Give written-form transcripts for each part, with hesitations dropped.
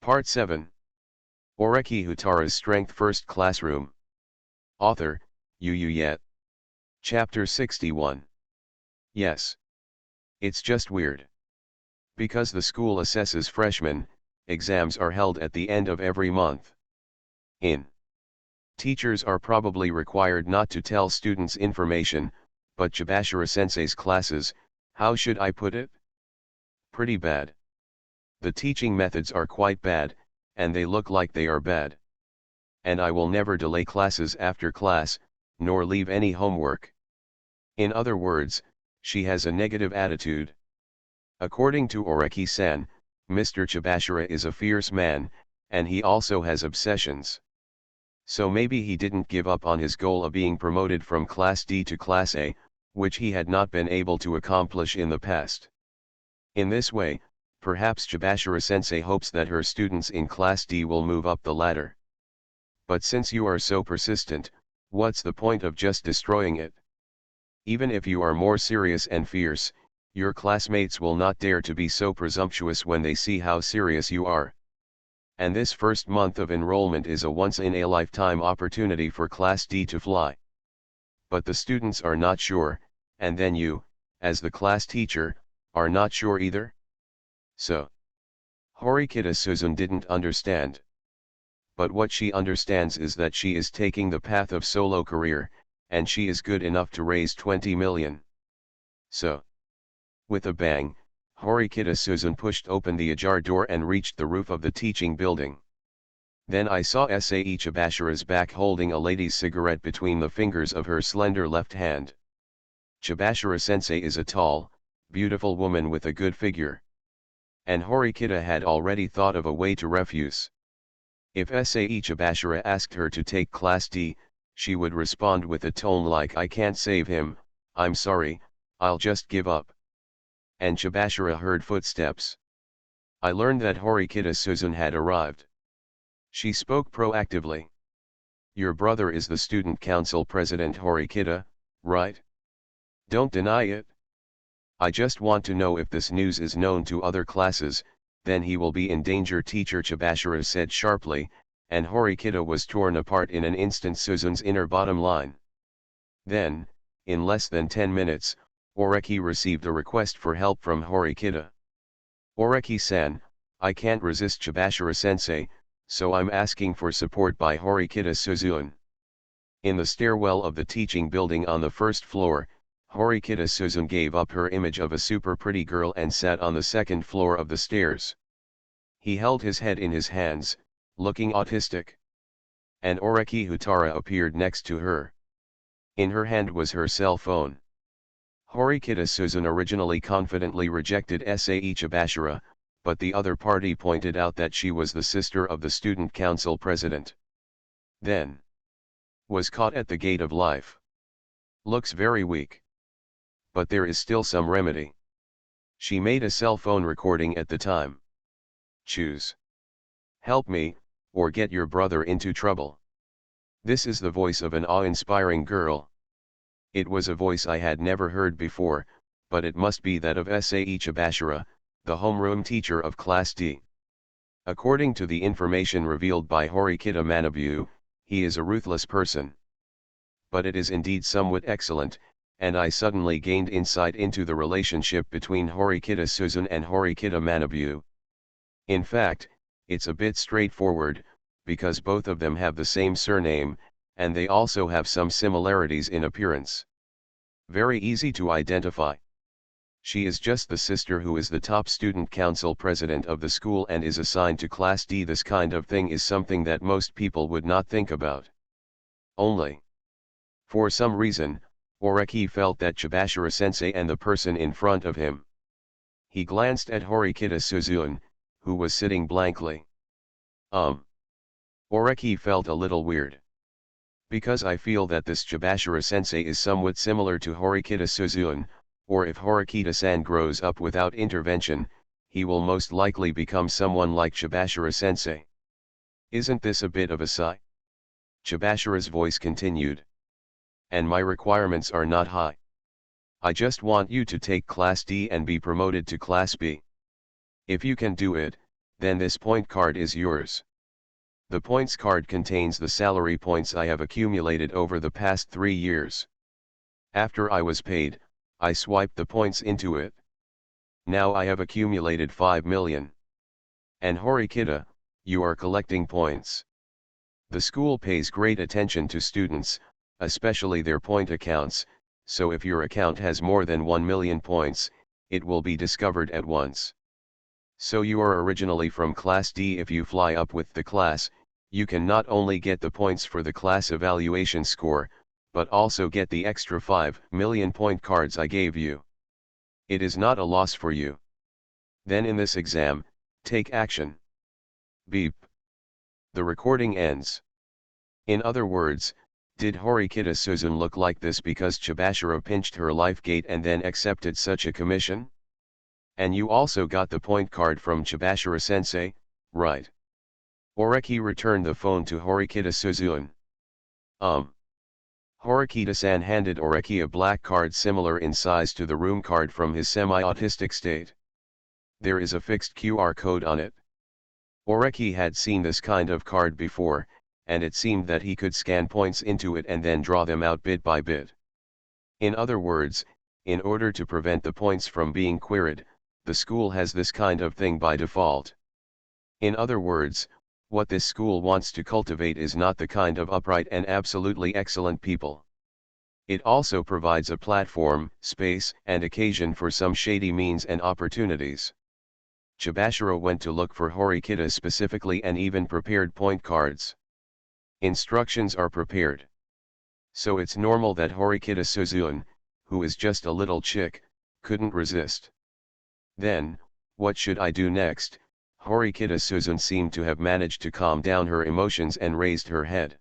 Part 7. Oreki Houtarou's Strength First Classroom. Author, Yet. Chapter 61. Yes. It's just weird. Because the school assesses freshmen, exams are held at the end of every month. Teachers are probably required not to tell students information, but Chibashira-sensei's classes, how should I put it? Pretty bad. The teaching methods are quite bad, and they look like they are bad. And I will never delay classes after class, nor leave any homework. In other words, she has a negative attitude. According to Oreki-san, Mr. Chibashira is a fierce man, and he also has obsessions. So maybe he didn't give up on his goal of being promoted from Class D to Class A, which he had not been able to accomplish in the past. In this way, perhaps Chibashira-sensei hopes that her students in Class D will move up the ladder. But since you are so persistent, what's the point of just destroying it? Even if you are more serious and fierce, your classmates will not dare to be so presumptuous when they see how serious you are. And this first month of enrollment is a once-in-a-lifetime opportunity for Class D to fly. But the students are not sure, and then you, as the class teacher, are not sure either? So, Horikita Suzune didn't understand. But what she understands is that she is taking the path of solo career, and she is good enough to raise 20 million. So, with a bang, Horikita Suzune pushed open the ajar door and reached the roof of the teaching building. Then I saw Sae Chibashira's back holding a lady's cigarette between the fingers of her slender left hand. Chibashira-sensei is a tall, beautiful woman with a good figure. And Horikita had already thought of a way to refuse. If Sae Chibashira asked her to take Class D, she would respond with a tone like "I can't save him, I'm sorry, I'll just give up." And Chibashira heard footsteps. I learned that Horikita Suzune had arrived. She spoke proactively. "Your brother is the student council president Horikita, right? Don't deny it. I just want to know if this news is known to other classes, then he will be in danger," Teacher Chibashira said sharply, and Horikita was torn apart in an instant. Suzune's inner bottom line. Then, in less than 10 minutes, Oreki received a request for help from Horikita. "Oreki-san, I can't resist Chibashira-sensei, so I'm asking for support by Horikita Suzune." In the stairwell of the teaching building on the first floor, Horikita Suzune gave up her image of a super pretty girl and sat on the second floor of the stairs. He held his head in his hands, looking autistic. And Oreki Houtarou appeared next to her. In her hand was her cell phone. Horikita Suzune originally confidently rejected Sae Chibashira, but the other party pointed out that she was the sister of the student council president. Then was caught at the gate of life. Looks very weak. But there is still some remedy. She made a cell phone recording at the time. Choose. Help me, or get your brother into trouble. This is the voice of an awe-inspiring girl. It was a voice I had never heard before, but it must be that of Sae Chibashira, the homeroom teacher of Class D. According to the information revealed by Horikita Manabu, he is a ruthless person. But it is indeed somewhat excellent, and I suddenly gained insight into the relationship between Horikita Suzune and Horikita Manabu. In fact, it's a bit straightforward, because both of them have the same surname, and they also have some similarities in appearance. Very easy to identify. She is just the sister who is the top student council president of the school and is assigned to Class D. This kind of thing is something that most people would not think about. Only, for some reason, Oreki felt that Chibashira-sensei and the person in front of him. He glanced at Horikita Suzune, who was sitting blankly. Oreki felt a little weird. Because I feel that this Chibashira-sensei is somewhat similar to Horikita Suzune, or if Horikita-san grows up without intervention, he will most likely become someone like Chibashira-sensei. Isn't this a bit of a sigh? Chibashira's voice continued. And my requirements are not high. I just want you to take Class D and be promoted to Class B. If you can do it, then this point card is yours. The points card contains the salary points I have accumulated over the past 3 years. After I was paid, I swiped the points into it. Now I have accumulated 5 million. And Horikita, you are collecting points. The school pays great attention to students, especially their point accounts, so if your account has more than 1 million points, it will be discovered at once. So you are originally from Class D. If you fly up with the class, you can not only get the points for the class evaluation score, but also get the extra 5 million point cards I gave you. It is not a loss for you. Then in this exam, take action. Beep. The recording ends. In other words, did Horikita Suzun look like this because Chibashiro pinched her life gate and then accepted such a commission? And you also got the point card from Chibashiro-sensei, right? Oreki returned the phone to Horikita Suzun. Horikita-san handed Oreki a black card similar in size to the room card from his semi-autistic state. There is a fixed QR code on it. Oreki had seen this kind of card before, and it seemed that he could scan points into it and then draw them out bit by bit. In other words, in order to prevent the points from being queried, the school has this kind of thing by default. In other words, what this school wants to cultivate is not the kind of upright and absolutely excellent people. It also provides a platform, space, and occasion for some shady means and opportunities. Chibashiro went to look for Horikita specifically and even prepared point cards. Instructions are prepared. So it's normal that Horikita Suzun, who is just a little chick, couldn't resist. Then, what should I do next? Horikita Suzun seemed to have managed to calm down her emotions and raised her head.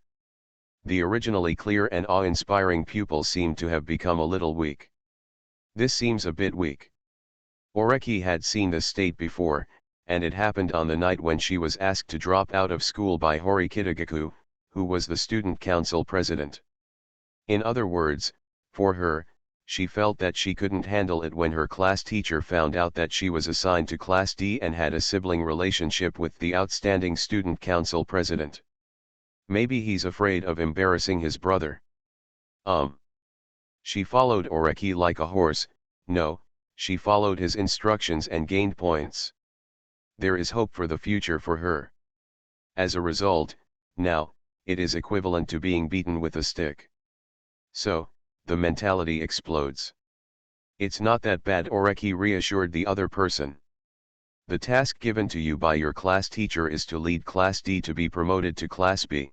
The originally clear and awe-inspiring pupil seemed to have become a little weak. This seems a bit weak. Oreki had seen this state before, and it happened on the night when she was asked to drop out of school by Horikita-gaku, who was the student council president. In other words, for her, she felt that she couldn't handle it when her class teacher found out that she was assigned to Class D and had a sibling relationship with the outstanding student council president. Maybe he's afraid of embarrassing his brother. She followed Oreki like a horse. No, she followed his instructions and gained points. There is hope for the future for her. As a result, now, it is equivalent to being beaten with a stick. So, the mentality explodes. It's not that bad, Oreki reassured the other person. The task given to you by your class teacher is to lead Class D to be promoted to Class B.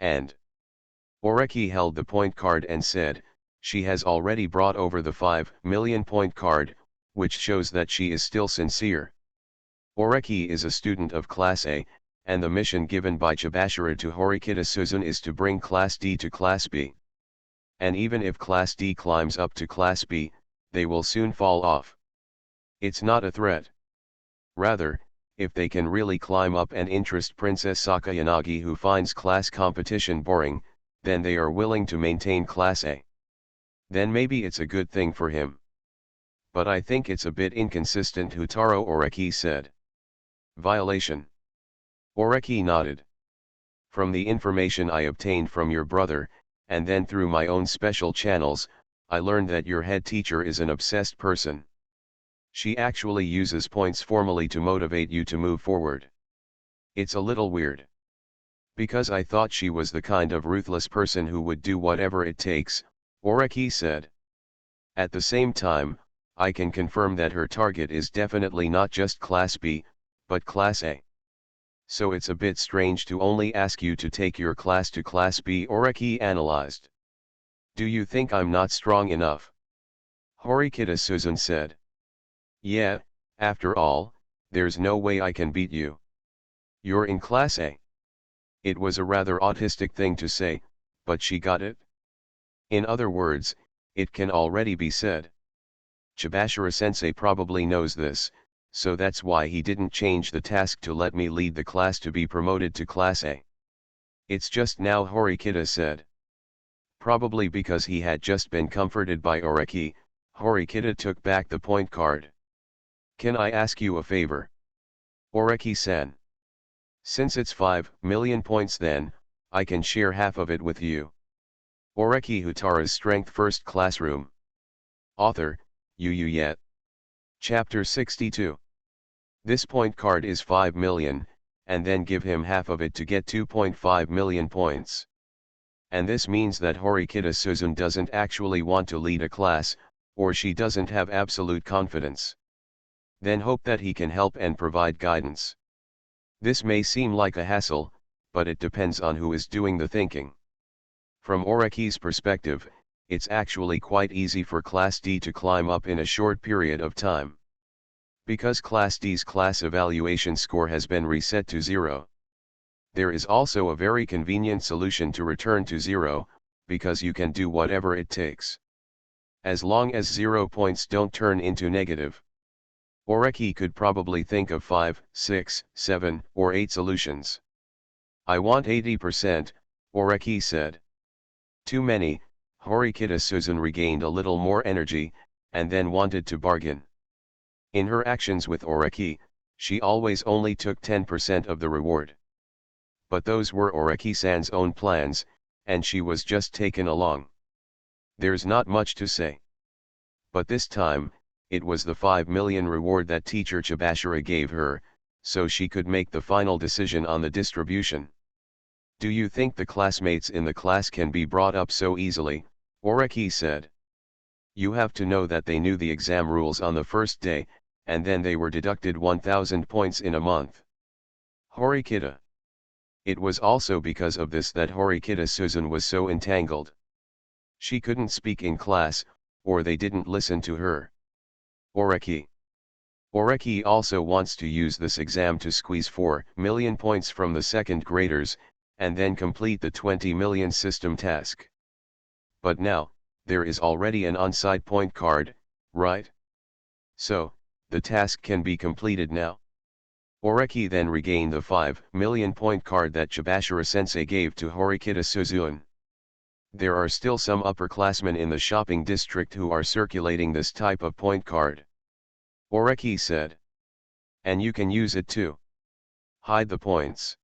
And Oreki held the point card and said, she has already brought over the 5 million point card, which shows that she is still sincere. Oreki is a student of Class A, and the mission given by Chibashiro to Horikita Suzun is to bring Class D to Class B. And even if Class D climbs up to Class B, they will soon fall off. It's not a threat. Rather, if they can really climb up and interest Princess Sakayanagi, who finds class competition boring, then they are willing to maintain Class A. Then maybe it's a good thing for him. But I think it's a bit inconsistent, Houtarou, Oreki said. Violation. Oreki nodded. From the information I obtained from your brother, and then through my own special channels, I learned that your head teacher is an obsessed person. She actually uses points formally to motivate you to move forward. It's a little weird. Because I thought she was the kind of ruthless person who would do whatever it takes, Oreki said. At the same time, I can confirm that her target is definitely not just Class B, but Class A. So it's a bit strange to only ask you to take your class to Class B, Oreki analyzed. Do you think I'm not strong enough? Horikita Suzun said. Yeah, after all, there's no way I can beat you. You're in Class A. It was a rather autistic thing to say, but she got it. In other words, it can already be said. Chibashiro-sensei probably knows this, so that's why he didn't change the task to let me lead the class to be promoted to Class A. It's just now, Horikita said. Probably because he had just been comforted by Oreki, Horikita took back the point card. Can I ask you a favor? Oreki-san. Since it's 5 million points then, I can share half of it with you. Oreki Houtarou's Strength First Classroom. Author, Yu Yet. Chapter 62. This point card is 5 million, and then give him half of it to get 2.5 million points. And this means that Horikita Suzun doesn't actually want to lead a class, or she doesn't have absolute confidence. Then hope that he can help and provide guidance. This may seem like a hassle, but it depends on who is doing the thinking. From Oreki's perspective, it's actually quite easy for Class D to climb up in a short period of time. Because Class D's class evaluation score has been reset to 0. There is also a very convenient solution to return to 0, because you can do whatever it takes. As long as 0 points don't turn into negative. Oreki could probably think of 5, 6, 7, or 8 solutions. I want 80%, Oreki said. Too many. Horikita Suzun regained a little more energy, and then wanted to bargain. In her actions with Oreki, she always only took 10% of the reward. But those were Oreki-san's own plans, and she was just taken along. There's not much to say. But this time, it was the 5 million reward that teacher Chibashira gave her, so she could make the final decision on the distribution. Do you think the classmates in the class can be brought up so easily? Oreki said. You have to know that they knew the exam rules on the first day, and then they were deducted 1,000 points in a month. Horikita. It was also because of this that Horikita Suzun was so entangled. She couldn't speak in class, or they didn't listen to her. Oreki. Oreki also wants to use this exam to squeeze 4 million points from the second graders, and then complete the 20 million system task. But now, there is already an on-site point card, right? So, the task can be completed now. Oreki then regained the 5 million point card that Chibashira-sensei gave to Horikita Suzun. There are still some upperclassmen in the shopping district who are circulating this type of point card. Oreki said. And you can use it too. Hide the points.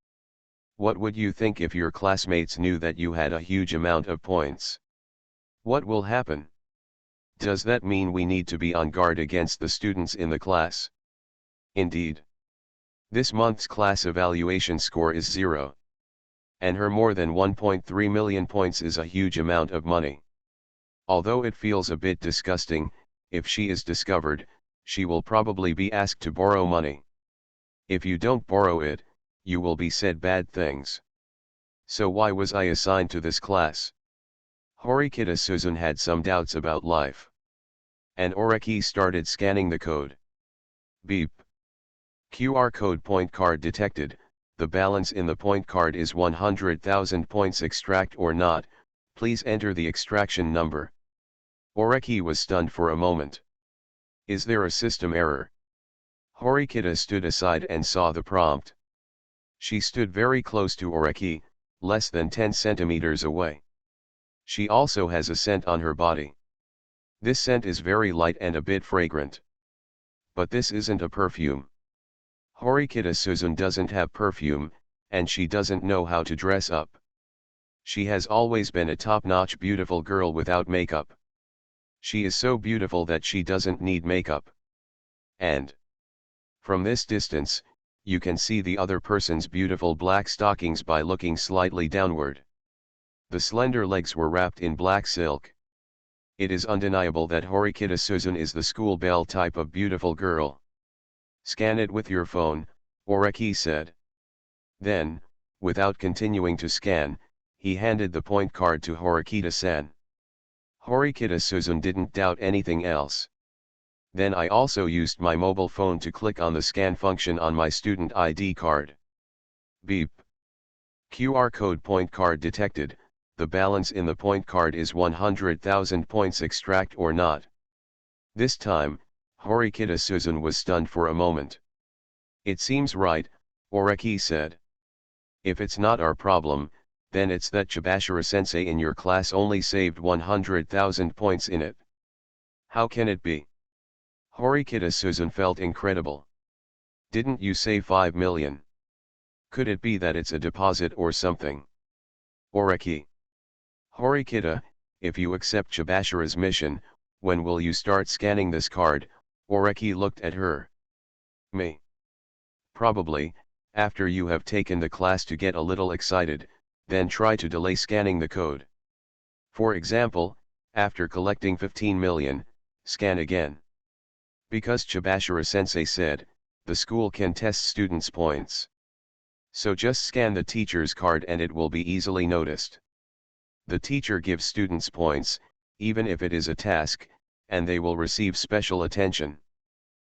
What would you think if your classmates knew that you had a huge amount of points? What will happen? Does that mean we need to be on guard against the students in the class? Indeed. This month's class evaluation score is 0. And her more than 1.3 million points is a huge amount of money. Although it feels a bit disgusting, if she is discovered, she will probably be asked to borrow money. If you don't borrow it, you will be said bad things. So why was I assigned to this class? Horikita Suzun had some doubts about life. And Oreki started scanning the code. Beep. QR code point card detected. The balance in the point card is 100,000 points. Extract or not, please enter the extraction number. Oreki was stunned for a moment. Is there a system error? Horikita stood aside and saw the prompt. She stood very close to Oreki, less than 10 centimeters away. She also has a scent on her body. This scent is very light and a bit fragrant. But this isn't a perfume. Horikita Suzun doesn't have perfume, and she doesn't know how to dress up. She has always been a top-notch beautiful girl without makeup. She is so beautiful that she doesn't need makeup. And from this distance, you can see the other person's beautiful black stockings by looking slightly downward. The slender legs were wrapped in black silk. It is undeniable that Horikita Suzun is the school belle type of beautiful girl. Scan it with your phone, Oreki said. Then, without continuing to scan, he handed the point card to Horikita-san. Horikita Suzun didn't doubt anything else. Then I also used my mobile phone to click on the scan function on my student ID card. Beep. QR code point card detected. The balance in the point card is 100,000 points. Extract or not. This time, Horikita Suzun was stunned for a moment. It seems right, Oreki said. If it's not our problem, then it's that Chibashira-sensei in your class only saved 100,000 points in it. How can it be? Horikita Suzun felt incredible. Didn't you say 5 million? Could it be that it's a deposit or something? Oreki. Horikita, if you accept Chibashira's mission, when will you start scanning this card? Oreki looked at her. Me. Probably, after you have taken the class to get a little excited, then try to delay scanning the code. For example, after collecting 15 million, scan again. Because Chibashira-sensei said, the school can test students' points. So just scan the teacher's card and it will be easily noticed. The teacher gives students points, even if it is a task, and they will receive special attention.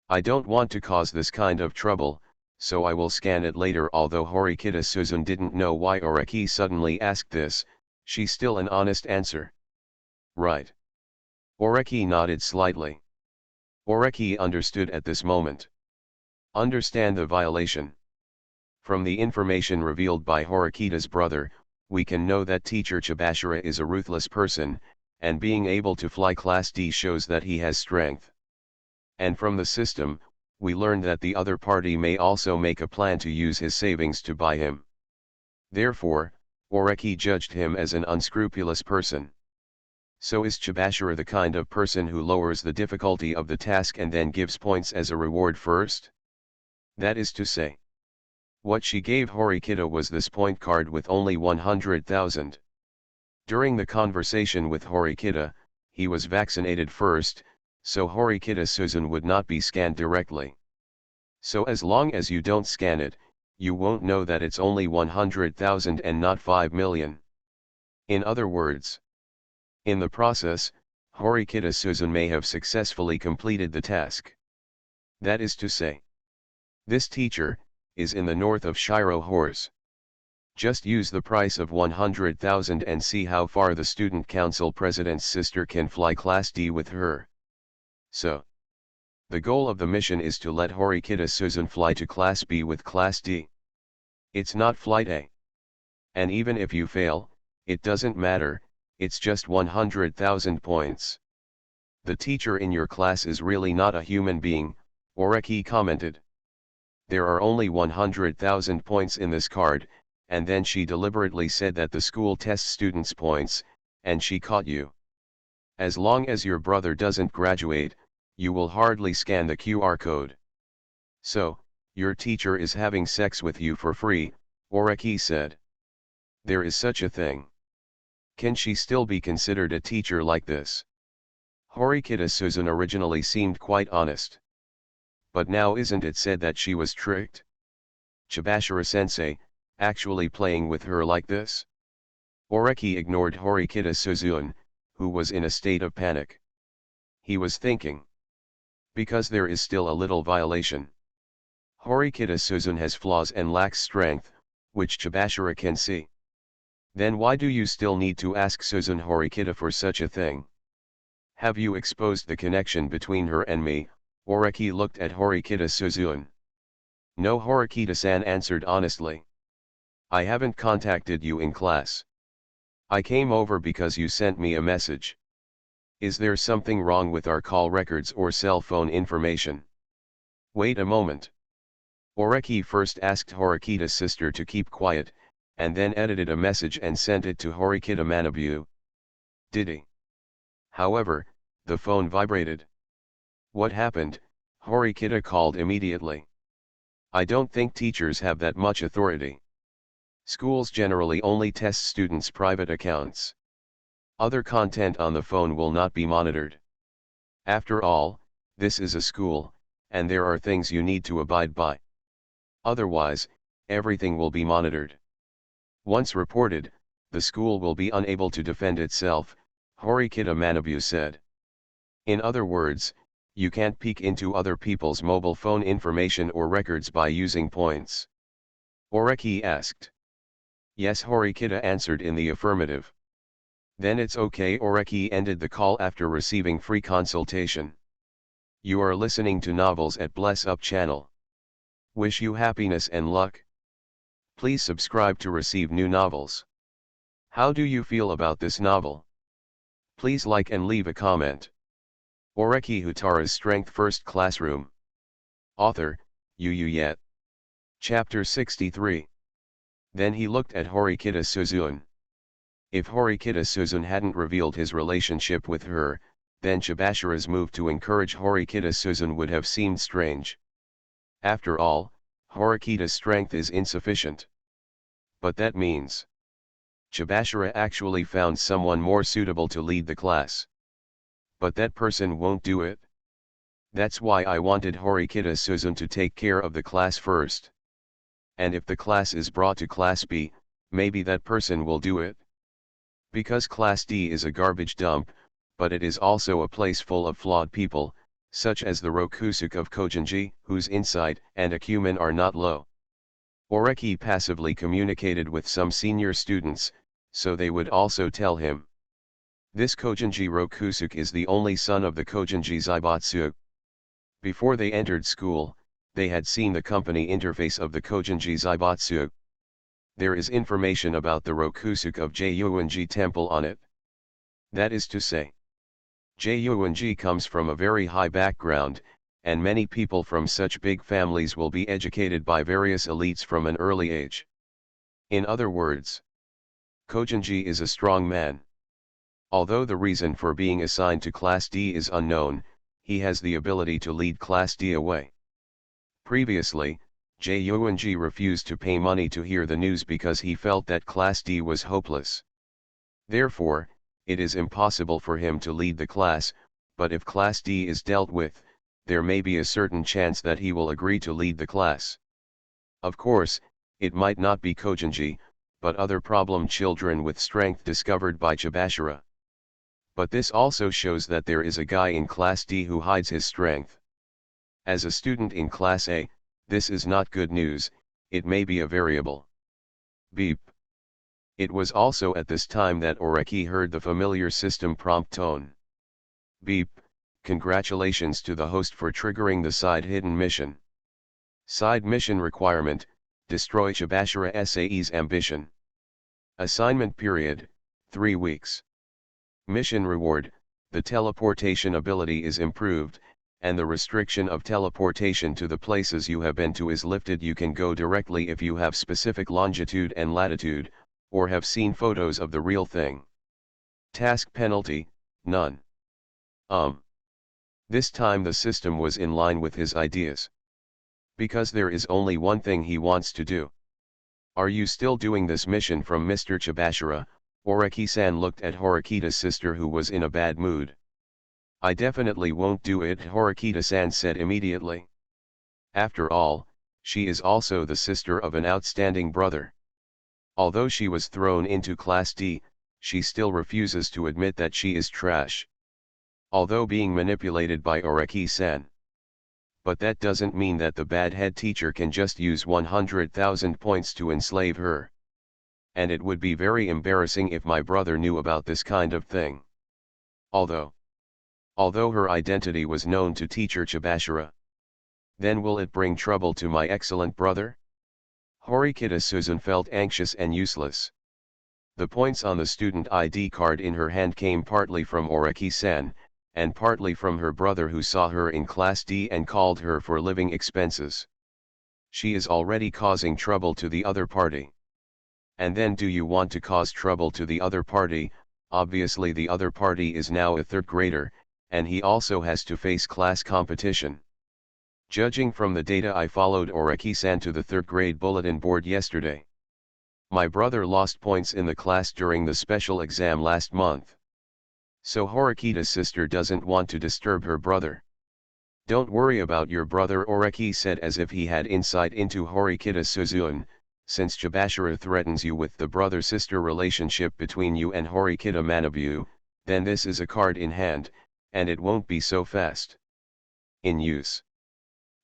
I don't want to cause this kind of trouble, so I will scan it later. Although Horikita Suzun didn't know why Oreki suddenly asked this, she still an honest answer. Right. Oreki nodded slightly. Oreki understood at this moment. Understand the violation. From the information revealed by Horikita's brother, we can know that teacher Chibashira is a ruthless person, and being able to fly Class D shows that he has strength. And from the system, we learned that the other party may also make a plan to use his savings to buy him. Therefore, Oreki judged him as an unscrupulous person. So is Chibashira the kind of person who lowers the difficulty of the task and then gives points as a reward first? That is to say, what she gave Horikita was this point card with only 100,000. During the conversation with Horikita, he was vaccinated first, so Horikita Suzun would not be scanned directly. So as long as you don't scan it, you won't know that it's only 100,000 and not 5 million. In other words, in the process, Horikita Suzun may have successfully completed the task. That is to say, this teacher is in the north of Shiro Horse. Just use the price of 100,000 and see how far the student council president's sister can fly Class D with her. So, the goal of the mission is to let Horikita Suzun fly to Class B with Class D. It's not Flight A. And even if you fail, it doesn't matter, it's just 100,000 points. The teacher in your class is really not a human being, Oreki commented. There are only 100,000 points in this card, and then she deliberately said that the school tests students' points, and she caught you. As long as your brother doesn't graduate, you will hardly scan the QR code. So, your teacher is having sex with you for free, Oreki said. There is such a thing. Can she still be considered a teacher like this? Horikita Suzun originally seemed quite honest. But now isn't it said that she was tricked? Chibashira-sensei, actually playing with her like this? Oreki ignored Horikita Suzun, who was in a state of panic. He was thinking. Because there is still a little violation. Horikita Suzun has flaws and lacks strength, which Chibashira can see. Then why do you still need to ask Suzun Horikita for such a thing? Have you exposed the connection between her and me? Oreki looked at Horikita Suzun. No, Horikita-san answered honestly. I haven't contacted you in class. I came over because you sent me a message. Is there something wrong with our call records or cell phone information? Wait a moment. Oreki first asked Horikita's sister to keep quiet, and then edited a message and sent it to Horikita Manabu. Did he? However, the phone vibrated. What happened? Horikita called immediately. I don't think teachers have that much authority. Schools generally only test students' private accounts. Other content on the phone will not be monitored. After all, this is a school, and there are things you need to abide by. Otherwise, everything will be monitored. Once reported, the school will be unable to defend itself, Horikita Manabu said. In other words, you can't peek into other people's mobile phone information or records by using points. Oreki asked. Yes, Horikita answered in the affirmative. Then it's okay. Oreki ended the call after receiving free consultation. You are listening to Novels at Bless Up channel. Wish you happiness and luck. Please subscribe to receive new novels. How do you feel about this novel? Please like and leave a comment. Oreki Houtarou's Strength First Classroom. Author, yet. Chapter 63. Then he looked at Horikita Suzune. If Horikita Suzune hadn't revealed his relationship with her, then Chibashira's move to encourage Horikita Suzune would have seemed strange. After all, Horikita's strength is insufficient. But that means Chibashira actually found someone more suitable to lead the class. But that person won't do it. That's why I wanted Horikita Suzune to take care of the class first. And if the class is brought to Class B, maybe that person will do it. Because Class D is a garbage dump, but it is also a place full of flawed people, such as the Rokusuke of Kojinji, whose insight and acumen are not low. Oreki passively communicated with some senior students, so they would also tell him. This Kojinji Rokusuke is the only son of the Kojinji Zaibatsu. Before they entered school, they had seen the company interface of the Kojinji Zaibatsu. There is information about the Rokusuke of Juonji Temple on it. That is to say, Juonji comes from a very high background, and many people from such big families will be educated by various elites from an early age. In other words, Kojinji is a strong man. Although the reason for being assigned to Class D is unknown, he has the ability to lead Class D away. Previously, Juonji refused to pay money to hear the news because he felt that Class D was hopeless. Therefore, it is impossible for him to lead the class, but if Class D is dealt with, there may be a certain chance that he will agree to lead the class. Of course, it might not be Kojinji, but other problem children with strength discovered by Chibashira. But this also shows that there is a guy in Class D who hides his strength. As a student in Class A, this is not good news, it may be a variable. Beep. It was also at this time that Oreki heard the familiar system prompt tone. Beep, congratulations to the host for triggering the side hidden mission. Side mission requirement, destroy Chibashira SAE's ambition. Assignment period, 3 weeks. Mission reward, the teleportation ability is improved, and the restriction of teleportation to the places you have been to is lifted. You can go directly if you have specific longitude and latitude, or have seen photos of the real thing. Task penalty, none. This time the system was in line with his ideas. Because there is only one thing he wants to do. Are you still doing this mission from Mr. Chibashira? Oreki-san looked at Horikita's sister, who was in a bad mood. I definitely won't do it, Horikita-san said immediately. After all, she is also the sister of an outstanding brother. Although she was thrown into Class D, she still refuses to admit that she is trash. Although being manipulated by Oreki-san. But that doesn't mean that the bad head teacher can just use 100,000 points to enslave her. And it would be very embarrassing if my brother knew about this kind of thing. Although her identity was known to teacher Chibashira. Then will it bring trouble to my excellent brother? Horikita Suzune felt anxious and useless. The points on the student ID card in her hand came partly from Oreki-san, and partly from her brother, who saw her in Class D and called her for living expenses. She is already causing trouble to the other party. And then do you want to cause trouble to the other party? Obviously the other party is now a third grader, and he also has to face class competition. Judging from the data, I followed Oreki-san to the third grade bulletin board yesterday. My brother lost points in the class during the special exam last month. So Horikita's sister doesn't want to disturb her brother. Don't worry about your brother, Oreki said as if he had insight into Horikita Suzune. Since Chibashira threatens you with the brother-sister relationship between you and Horikita Manabu, then this is a card in hand, and it won't be so fast in use.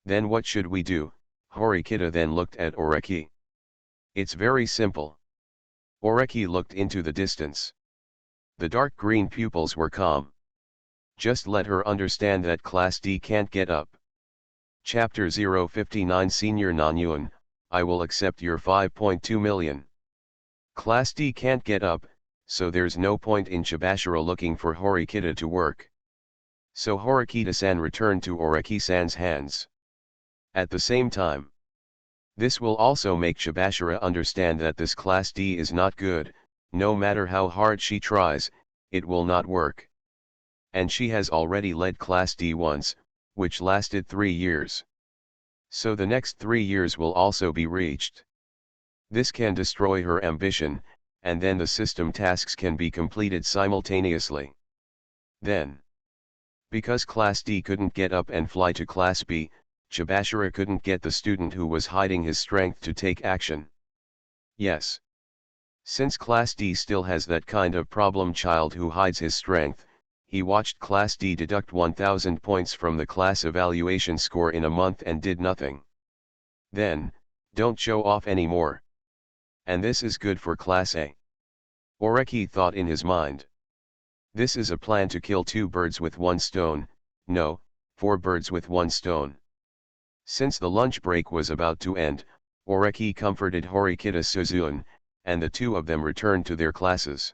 Then what should we do? Horikita then looked at Oreki. It's very simple. Oreki looked into the distance. The dark green pupils were calm. Just let her understand that Class D can't get up. Chapter 059 Senior Nanyun, I will accept your 5.2 million. Class D can't get up, so there's no point in Chibashira looking for Horikita to work. So Horikita-san returned to Oreki-san's hands. At the same time, this will also make Shibashira understand that this class D is not good. No matter how hard she tries, it will not work. And she has already led class D once, which lasted 3 years. So the next 3 years will also be reached. This can destroy her ambition, and then the system tasks can be completed simultaneously. Then, because class D couldn't get up and fly to class B, Shibashira couldn't get the student who was hiding his strength to take action. Yes. Since class D still has that kind of problem child who hides his strength, he watched class D deduct 1000 points from the class evaluation score in a month and did nothing. Then, don't show off anymore. And this is good for class A. Oreki thought in his mind. This is a plan to kill 2 birds with 1 stone, no, 4 birds with 1 stone. Since the lunch break was about to end, Oreki comforted Horikita Suzune, and the 2 of them returned to their classes.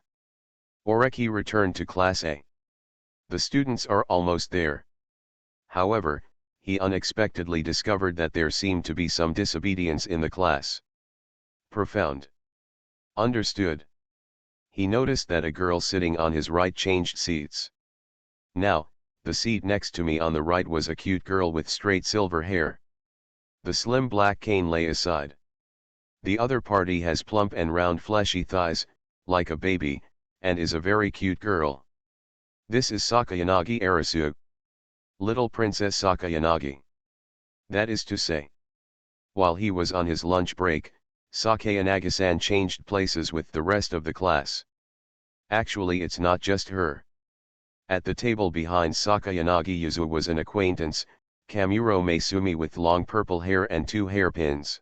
Oreki returned to class A. The students are almost there. However, he unexpectedly discovered that there seemed to be some disobedience in the class. Profound. Understood. He noticed that a girl sitting on his right changed seats. Now, the seat next to me on the right was a cute girl with straight silver hair. The slim black cane lay aside. The other party has plump and round fleshy thighs, like a baby, and is a very cute girl. This is Sakayanagi Arisu. Little Princess Sakayanagi. That is to say, while he was on his lunch break, Sakayanagi-san changed places with the rest of the class. Actually, it's not just her. At the table behind Sakayanagi Yuzu was an acquaintance, Kamuro Maesumi with long purple hair and 2 hairpins.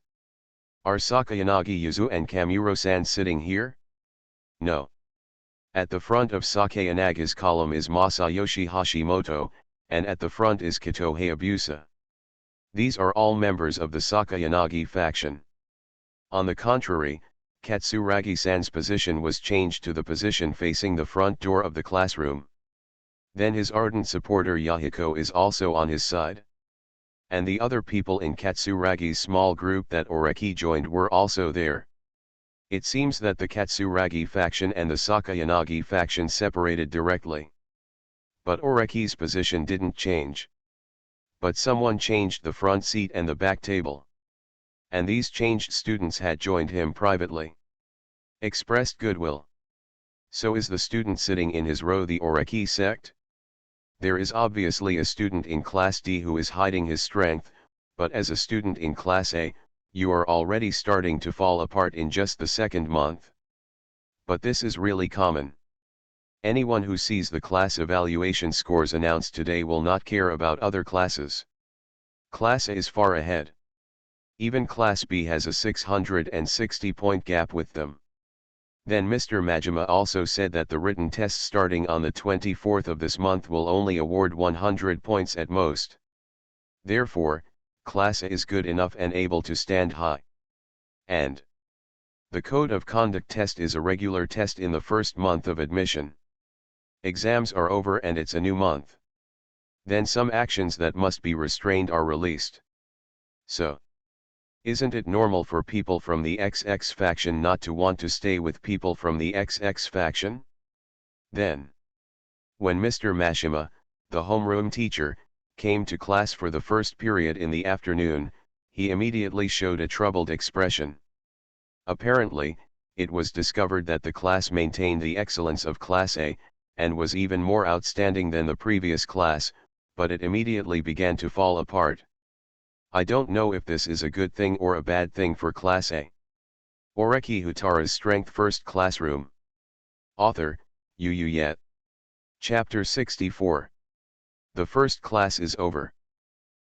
Are Sakayanagi Yuzu and Kamuro-san sitting here? No. At the front of Sakayanaga's column is Masayoshi Hashimoto, and at the front is Kito Hayabusa. These are all members of the Sakayanagi faction. On the contrary, Katsuragi-san's position was changed to the position facing the front door of the classroom. Then his ardent supporter Yahiko is also on his side. And the other people in Katsuragi's small group that Oreki joined were also there. It seems that the Katsuragi faction and the Sakayanagi faction separated directly. But Oreki's position didn't change. But someone changed the front seat and the back table. And these changed students had joined him privately. Expressed goodwill. So is the student sitting in his row the Oreki sect? There is obviously a student in class D who is hiding his strength, but as a student in class A, you are already starting to fall apart in just the 2nd month. But this is really common. Anyone who sees the class evaluation scores announced today will not care about other classes. Class A is far ahead. Even class B has a 660-point gap with them. Then Mr. Majima also said that the written test starting on the 24th of this month will only award 100 points at most. Therefore, class A is good enough and able to stand high. And the Code of Conduct test is a regular test in the 1st month of admission. Exams are over and it's a new month. Then some actions that must be restrained are released. So, isn't it normal for people from the XX faction not to want to stay with people from the XX faction? Then, when Mr. Mashima, the homeroom teacher, came to class for the first period in the afternoon, he immediately showed a troubled expression. Apparently, it was discovered that the class maintained the excellence of Class A, and was even more outstanding than the previous class, but it immediately began to fall apart. I don't know if this is a good thing or a bad thing for Class A. Oreki Houtarou's Strength First Classroom. Author, Yu Yet. Chapter 64. The first class is over.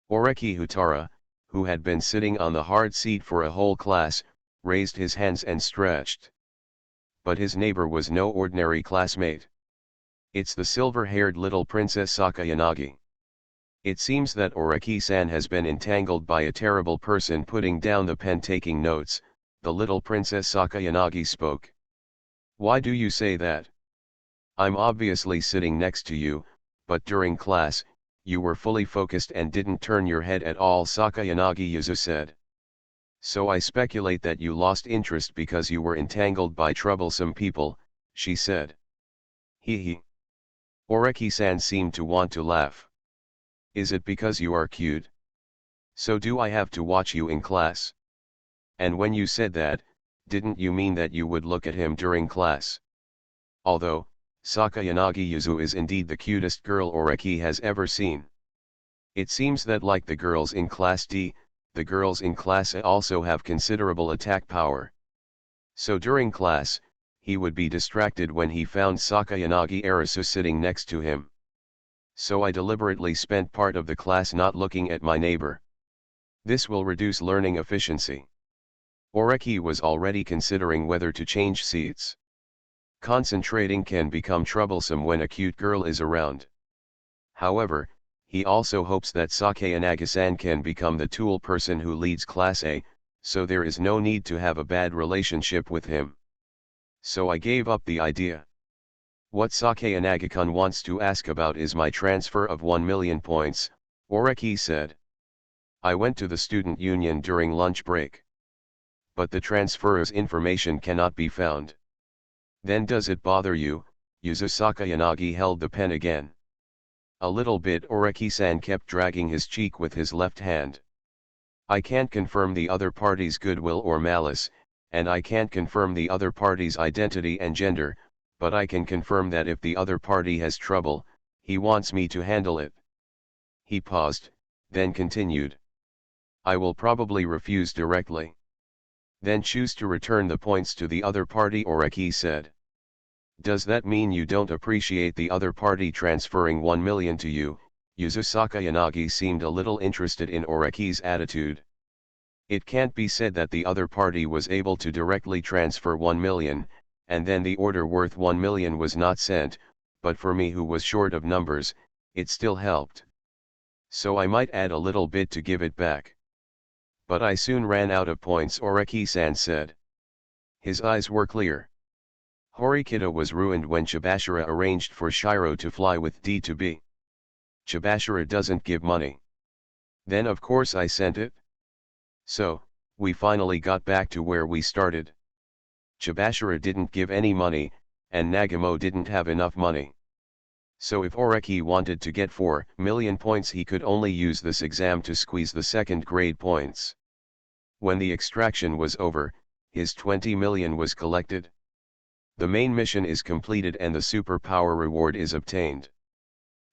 Oreki Houtarou, who had been sitting on the hard seat for a whole class, raised his hands and stretched. But his neighbor was no ordinary classmate. It's the silver-haired little Princess Sakayanagi. It seems that Oreki-san has been entangled by a terrible person putting down the pen taking notes. The little Princess Sakayanagi spoke. Why do you say that? I'm obviously sitting next to you, but during class, You were fully focused and didn't turn your head at all, Sakayanagi Yuzu said. So I speculate that you lost interest because you were entangled by troublesome people, she said. Hee. Oreki-san seemed to want to laugh. Is it because you are cute? So do I have to watch you in class? And when you said that, didn't you mean that you would look at him during class? Although, Sakayanagi Yuzu is indeed the cutest girl Oreki has ever seen. It seems that like the girls in Class D, the girls in Class A also have considerable attack power. So during class, he would be distracted when he found Sakayanagi Arisu sitting next to him. So I deliberately spent part of the class not looking at my neighbor. This will reduce learning efficiency. Oreki was already considering whether to change seats. Concentrating can become troublesome when a cute girl is around. However, he also hopes that Sakayanagi-san can become the tool person who leads Class A, so there is no need to have a bad relationship with him. So I gave up the idea. What Sakayanagi-kun wants to ask about is my transfer of 1 million points, Oreki said. I went to the student union during lunch break. But the transfer's information cannot be found. Then does it bother you? Yuzu Sakayanagi held the pen again. A little bit. Oreki-san kept dragging his cheek with his left hand. I can't confirm the other party's goodwill or malice, and I can't confirm the other party's identity and gender, but I can confirm that if the other party has trouble, he wants me to handle it. He paused, then continued. I will probably refuse directly. Then choose to return the points to the other party, Oreki said. Does that mean you don't appreciate the other party transferring 1 million to you? Yuzu Sakayanagi seemed a little interested in Oreki's attitude. It can't be said that the other party was able to directly transfer 1 million, and then the order worth 1 million was not sent, but for me who was short of numbers, it still helped. So I might add a little bit to give it back. But I soon ran out of points, Oreki-san said. His eyes were clear. Horikita was ruined when Chibashira arranged for Shiro to fly with D to B. Chibashira doesn't give money. Then of course I sent it. So, we finally got back to where we started. Chibashira didn't give any money, and Nagamo didn't have enough money. So if Oreki wanted to get 4 million points, he could only use this exam to squeeze the second grade points. When the extraction was over, his 20 million was collected. The main mission is completed and the superpower reward is obtained.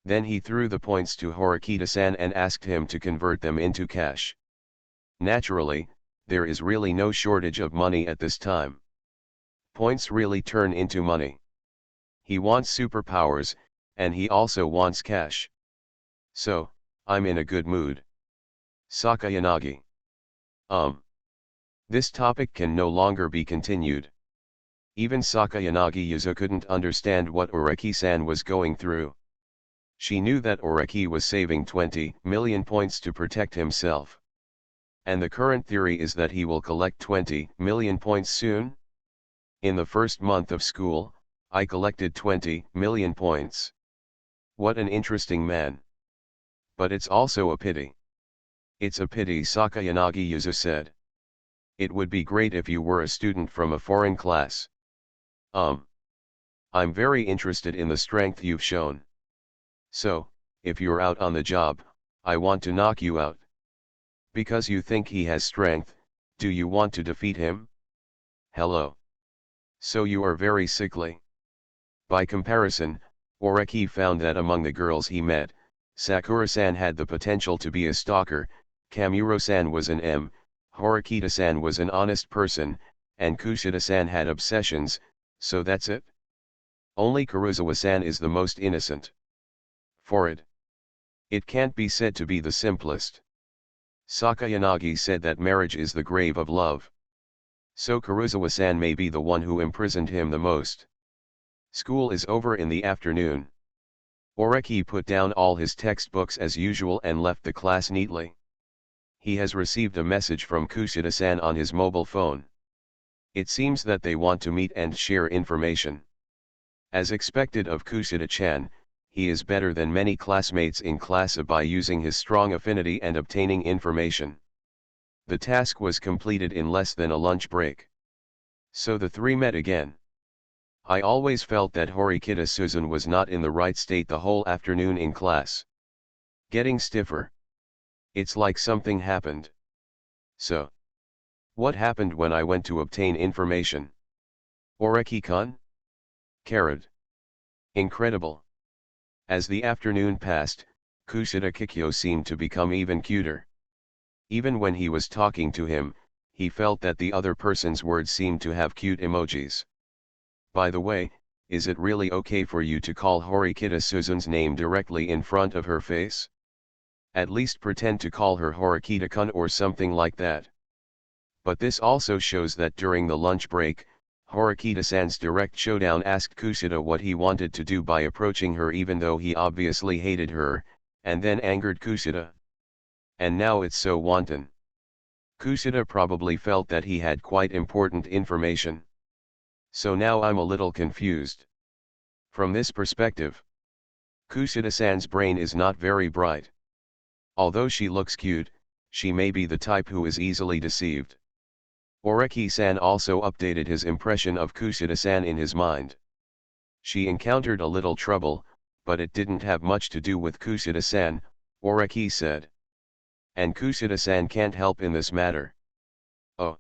Then he threw the points to Horikita-san and asked him to convert them into cash. Naturally, there is really no shortage of money at this time. Points really turn into money. He wants superpowers, and he also wants cash. So, I'm in a good mood. Sakayanagi. This topic can no longer be continued. Even Sakayanagi Yuzu couldn't understand what Oreki-san was going through. She knew that Oreki was saving 20 million points to protect himself. And the current theory is that he will collect 20 million points soon? In the first month of school, I collected 20 million points. What an interesting man. But it's also a pity. It's a pity, Sakayanagi Yuzu said. It would be great if you were a student from a foreign class. I'm very interested in the strength you've shown. So, if you're out on the job, I want to knock you out. Because you think he has strength, do you want to defeat him? Hello. So you are very sickly. By comparison, Oreki found that among the girls he met, Sakura-san had the potential to be a stalker, Kamuro-san was an M, Horikita-san was an honest person, and Kushida-san had obsessions, so that's it? Only Kuruzawa-san is the most innocent. For it can't be said to be the simplest. Sakayanagi said that marriage is the grave of love. So Kuruzawa-san may be the one who imprisoned him the most. School is over in the afternoon. Oreki put down all his textbooks as usual and left the class neatly. He has received a message from Kushida-san on his mobile phone. It seems that they want to meet and share information. As expected of Kushida-chan, he is better than many classmates in class by using his strong affinity and obtaining information. The task was completed in less than a lunch break. So the three met again. I always felt that Horikita Suzun was not in the right state the whole afternoon in class. Getting stiffer. It's like something happened. So, what happened when I went to obtain information? Oreki-kun? Carrot. Incredible. As the afternoon passed, Kushida Kikyo seemed to become even cuter. Even when he was talking to him, he felt that the other person's words seemed to have cute emojis. By the way, is it really okay for you to call Horikita Suzun's name directly in front of her face? At least pretend to call her Horikita-kun or something like that. But this also shows that during the lunch break, Horikita-san's direct showdown asked Kushida what he wanted to do by approaching her even though he obviously hated her, and then angered Kushida. And now it's so wanton. Kushida probably felt that he had quite important information. So now I'm a little confused. From this perspective, Kushida-san's brain is not very bright. Although she looks cute, she may be the type who is easily deceived. Oreki-san also updated his impression of Kushida-san in his mind. She encountered a little trouble, but it didn't have much to do with Kushida-san, Oreki said. And Kushida-san can't help in this matter. Oh.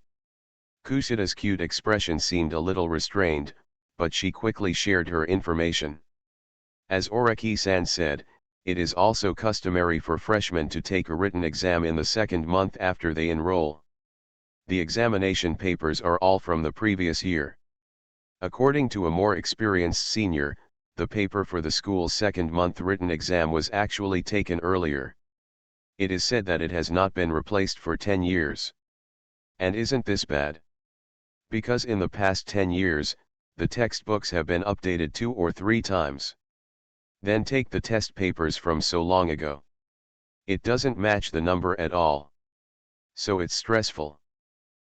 Kushida's cute expression seemed a little restrained, but she quickly shared her information. As Oreki-san said, it is also customary for freshmen to take a written exam in the second month after they enroll. The examination papers are all from the previous year. According to a more experienced senior, the paper for the school's second month written exam was actually taken earlier. It is said that it has not been replaced for 10 years. And isn't this bad? Because in the past 10 years, the textbooks have been updated 2 or 3 times. Then take the test papers from so long ago. It doesn't match the number at all. So it's stressful.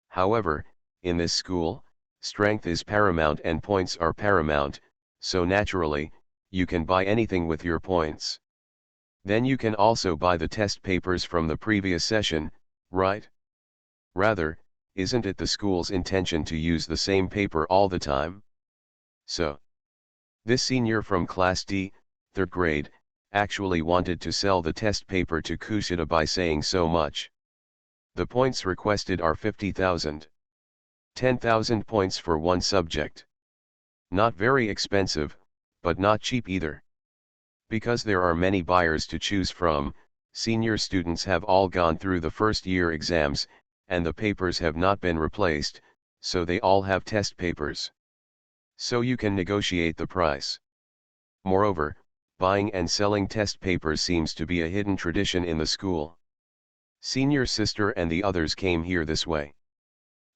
However, in this school, strength is paramount and points are paramount, so naturally, you can buy anything with your points. Then you can also buy the test papers from the previous session, right? Rather, isn't it the school's intention to use the same paper all the time? So, this senior from Class D, 3rd grade, actually wanted to sell the test paper to Kushida by saying so much. The points requested are 50,000. 10,000 points for one subject. Not very expensive, but not cheap either. Because there are many buyers to choose from, senior students have all gone through the first year exams, and the papers have not been replaced, so they all have test papers. So you can negotiate the price. Moreover, buying and selling test papers seems to be a hidden tradition in the school. Senior sister and the others came here this way.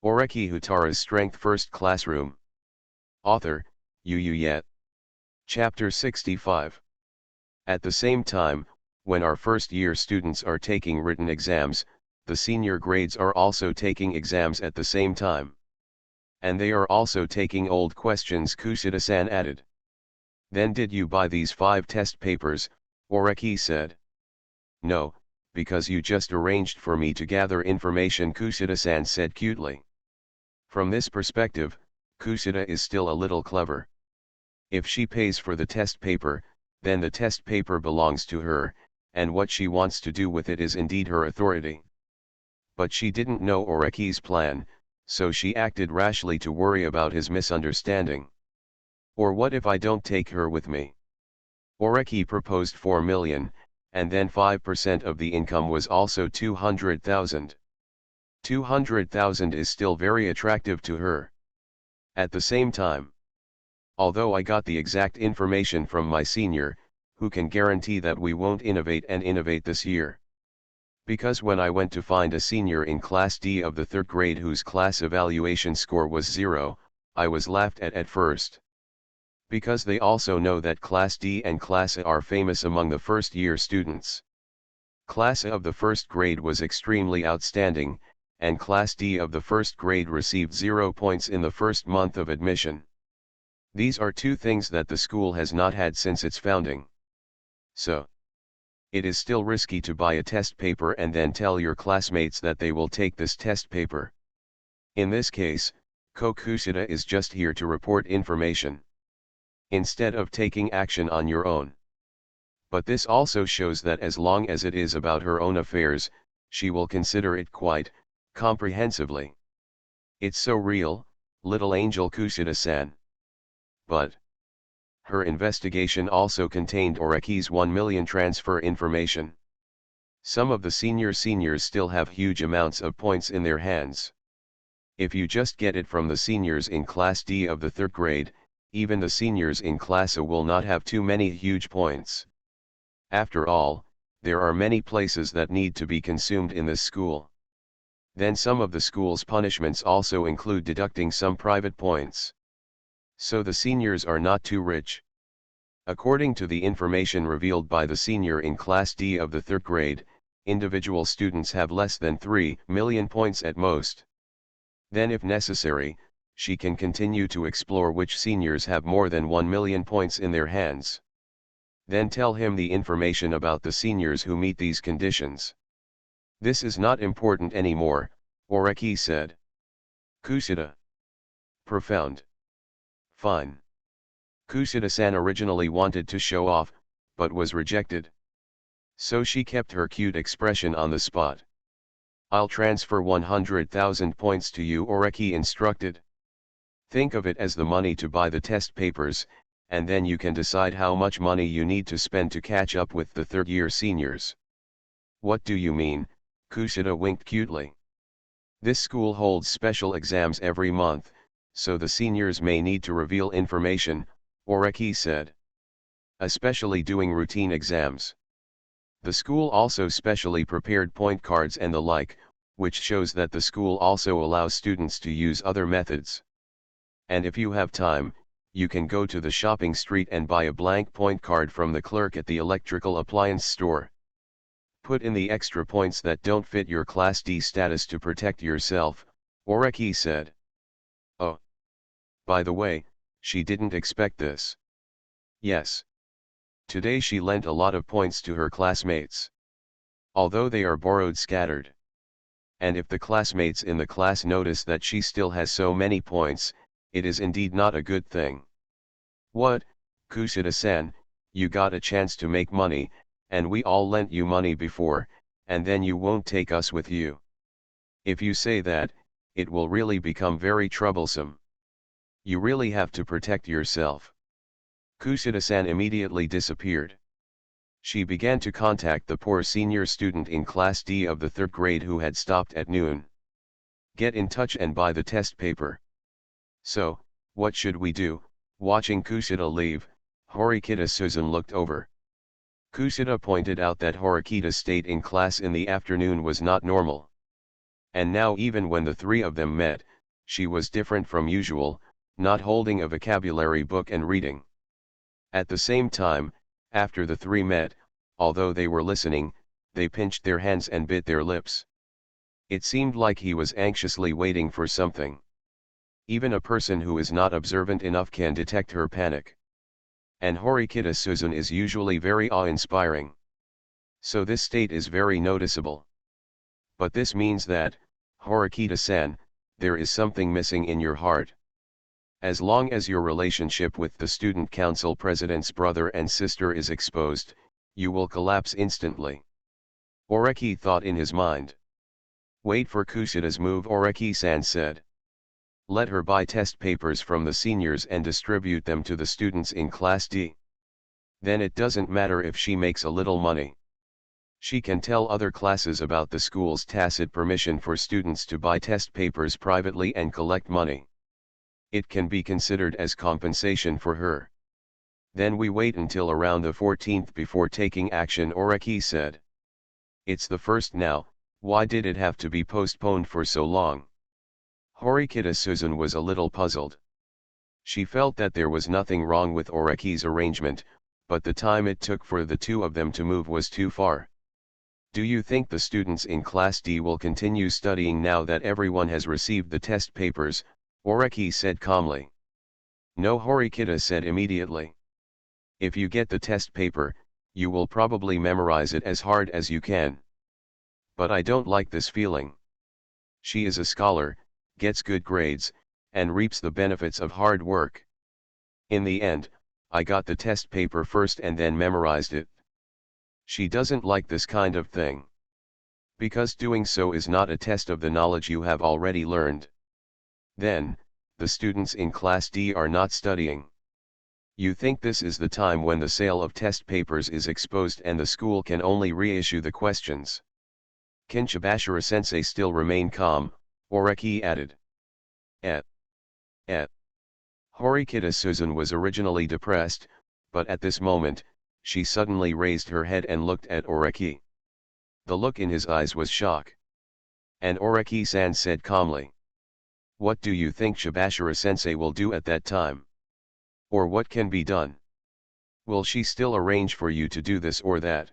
Oreki Houtarou's Strength First Classroom. Author, Yu Yet. Chapter 65. At the same time, when our first year students are taking written exams, the senior grades are also taking exams at the same time. And they are also taking old questions, Kushida-san added. Then did you buy these 5 test papers? Oreki said. No, because you just arranged for me to gather information, Kushida-san said cutely. From this perspective, Kushida is still a little clever. If she pays for the test paper, then the test paper belongs to her, and what she wants to do with it is indeed her authority. But she didn't know Oreki's plan, so she acted rashly to worry about his misunderstanding. Or what if I don't take her with me? Oreki proposed 4 million, and then 5% of the income was also 200,000. 200,000 is still very attractive to her. At the same time, although I got the exact information from my senior, who can guarantee that we won't innovate this year? Because when I went to find a senior in Class D of the 3rd grade whose class evaluation score was 0, I was laughed at first. Because they also know that Class D and Class A are famous among the first year students. Class A of the 1st grade was extremely outstanding, and Class D of the 1st grade received 0 points in the first month of admission. These are 2 things that the school has not had since its founding. So, it is still risky to buy a test paper and then tell your classmates that they will take this test paper. In this case, Kusida is just here to report information, instead of taking action on your own. But this also shows that as long as it is about her own affairs, she will consider it quite comprehensively. It's so real, little angel Kusida-san. But her investigation also contained Oreki's 1 million transfer information. Some of the seniors still have huge amounts of points in their hands. If you just get it from the seniors in Class D of the 3rd grade, even the seniors in Class A will not have too many huge points. After all, there are many places that need to be consumed in this school. Then some of the school's punishments also include deducting some private points. So the seniors are not too rich. According to the information revealed by the senior in Class D of the 3rd grade, individual students have less than 3 million points at most. Then if necessary, she can continue to explore which seniors have more than 1 million points in their hands. Then tell him the information about the seniors who meet these conditions. This is not important anymore, Oreki said. Kusida. Profound. Fine. Kusida-san originally wanted to show off, but was rejected. So she kept her cute expression on the spot. I'll transfer 100,000 points to you, Oreki instructed. Think of it as the money to buy the test papers, and then you can decide how much money you need to spend to catch up with the 3rd-year seniors. What do you mean? Kusida winked cutely. This school holds special exams every month, so the seniors may need to reveal information, Oreki said. Especially doing routine exams. The school also specially prepared point cards and the like, which shows that the school also allows students to use other methods. And if you have time, you can go to the shopping street and buy a blank point card from the clerk at the electrical appliance store. Put in the extra points that don't fit your Class D status to protect yourself, Oreki said. Oh. By the way, she didn't expect this. Yes. Today she lent a lot of points to her classmates. Although they are borrowed scattered. And if the classmates in the class notice that she still has so many points, it is indeed not a good thing. What, Kusida-san, you got a chance to make money, and we all lent you money before, and then you won't take us with you. If you say that, it will really become very troublesome. You really have to protect yourself. Kusida-san immediately disappeared. She began to contact the poor senior student in Class D of the 3rd grade who had stopped at noon. Get in touch and buy the test paper. So, what should we do? Watching Kusida leave, Horikita-Susan looked over. Kusida pointed out that Horikita's state in class in the afternoon was not normal. And now even when the 3 of them met, she was different from usual, not holding a vocabulary book and reading. At the same time, after the 3 met, although they were listening, they pinched their hands and bit their lips. It seemed like he was anxiously waiting for something. Even a person who is not observant enough can detect her panic. And Horikita-Susan is usually very awe-inspiring. So this state is very noticeable. But this means that, Horikita-san, there is something missing in your heart. As long as your relationship with the student council president's brother and sister is exposed, you will collapse instantly. Oreki thought in his mind. Wait for Kusida's move, Oreki-san said. Let her buy test papers from the seniors and distribute them to the students in Class D. Then it doesn't matter if she makes a little money. She can tell other classes about the school's tacit permission for students to buy test papers privately and collect money. It can be considered as compensation for her. Then we wait until around the 14th before taking action, Oreki said. It's the 1st now, why did it have to be postponed for so long? Horikita-Susan was a little puzzled. She felt that there was nothing wrong with Oreki's arrangement, but the time it took for the 2 of them to move was too far. Do you think the students in Class D will continue studying now that everyone has received the test papers? Oreki said calmly. No, Horikita said immediately. If you get the test paper, You will probably memorize it as hard as you can. But I don't like this feeling. She is a scholar, gets good grades, and reaps the benefits of hard work. In the end, I got the test paper first and then memorized it. She doesn't like this kind of thing. Because doing so is not a test of the knowledge you have already learned. Then, the students in Class D are not studying. You think this is the time when the sale of test papers is exposed and the school can only reissue the questions. Can Chibashira-sensei still remain calm? Oreki added. Et. Horikita Suzun was originally depressed, but at this moment, she suddenly raised her head and looked at Oreki. The look in his eyes was shock. And Oreki-san said calmly. What do you think Chibashira-sensei will do at that time? Or what can be done? Will she still arrange for you to do this or that?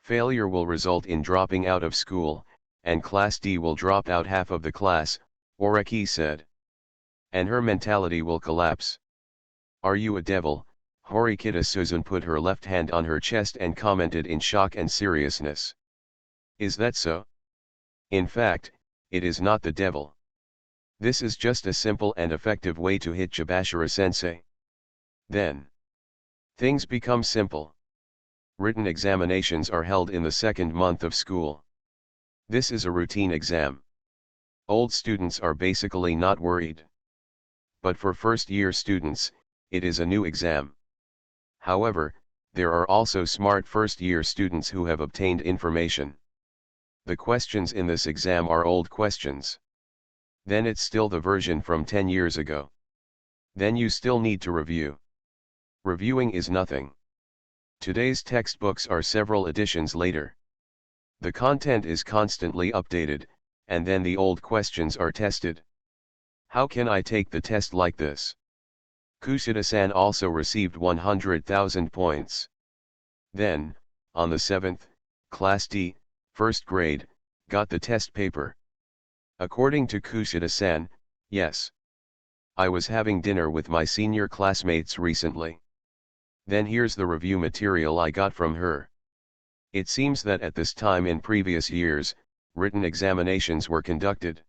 Failure will result in dropping out of school, and Class D will drop out half of the class, Oreki said. And her mentality will collapse. Are you a devil? Horikita Suzun put her left hand on her chest and commented in shock and seriousness. Is that so? In fact, it is not the devil. This is just a simple and effective way to hit Chibashira-sensei. Then, things become simple. Written examinations are held in the second month of school. This is a routine exam. Old students are basically not worried. But for first-year students, it is a new exam. However, there are also smart first-year students who have obtained information. The questions in this exam are old questions. Then it's still the version from 10 years ago. Then you still need to review. Reviewing is nothing. Today's textbooks are several editions later. The content is constantly updated, and then the old questions are tested. How can I take the test like this? Kushida-san also received 100,000 points. Then, on the 7th, Class D, first grade, got the test paper. According to Kushida-san, yes. I was having dinner with my senior classmates recently. Then here's the review material I got from her. It seems that at this time in previous years, written examinations were conducted.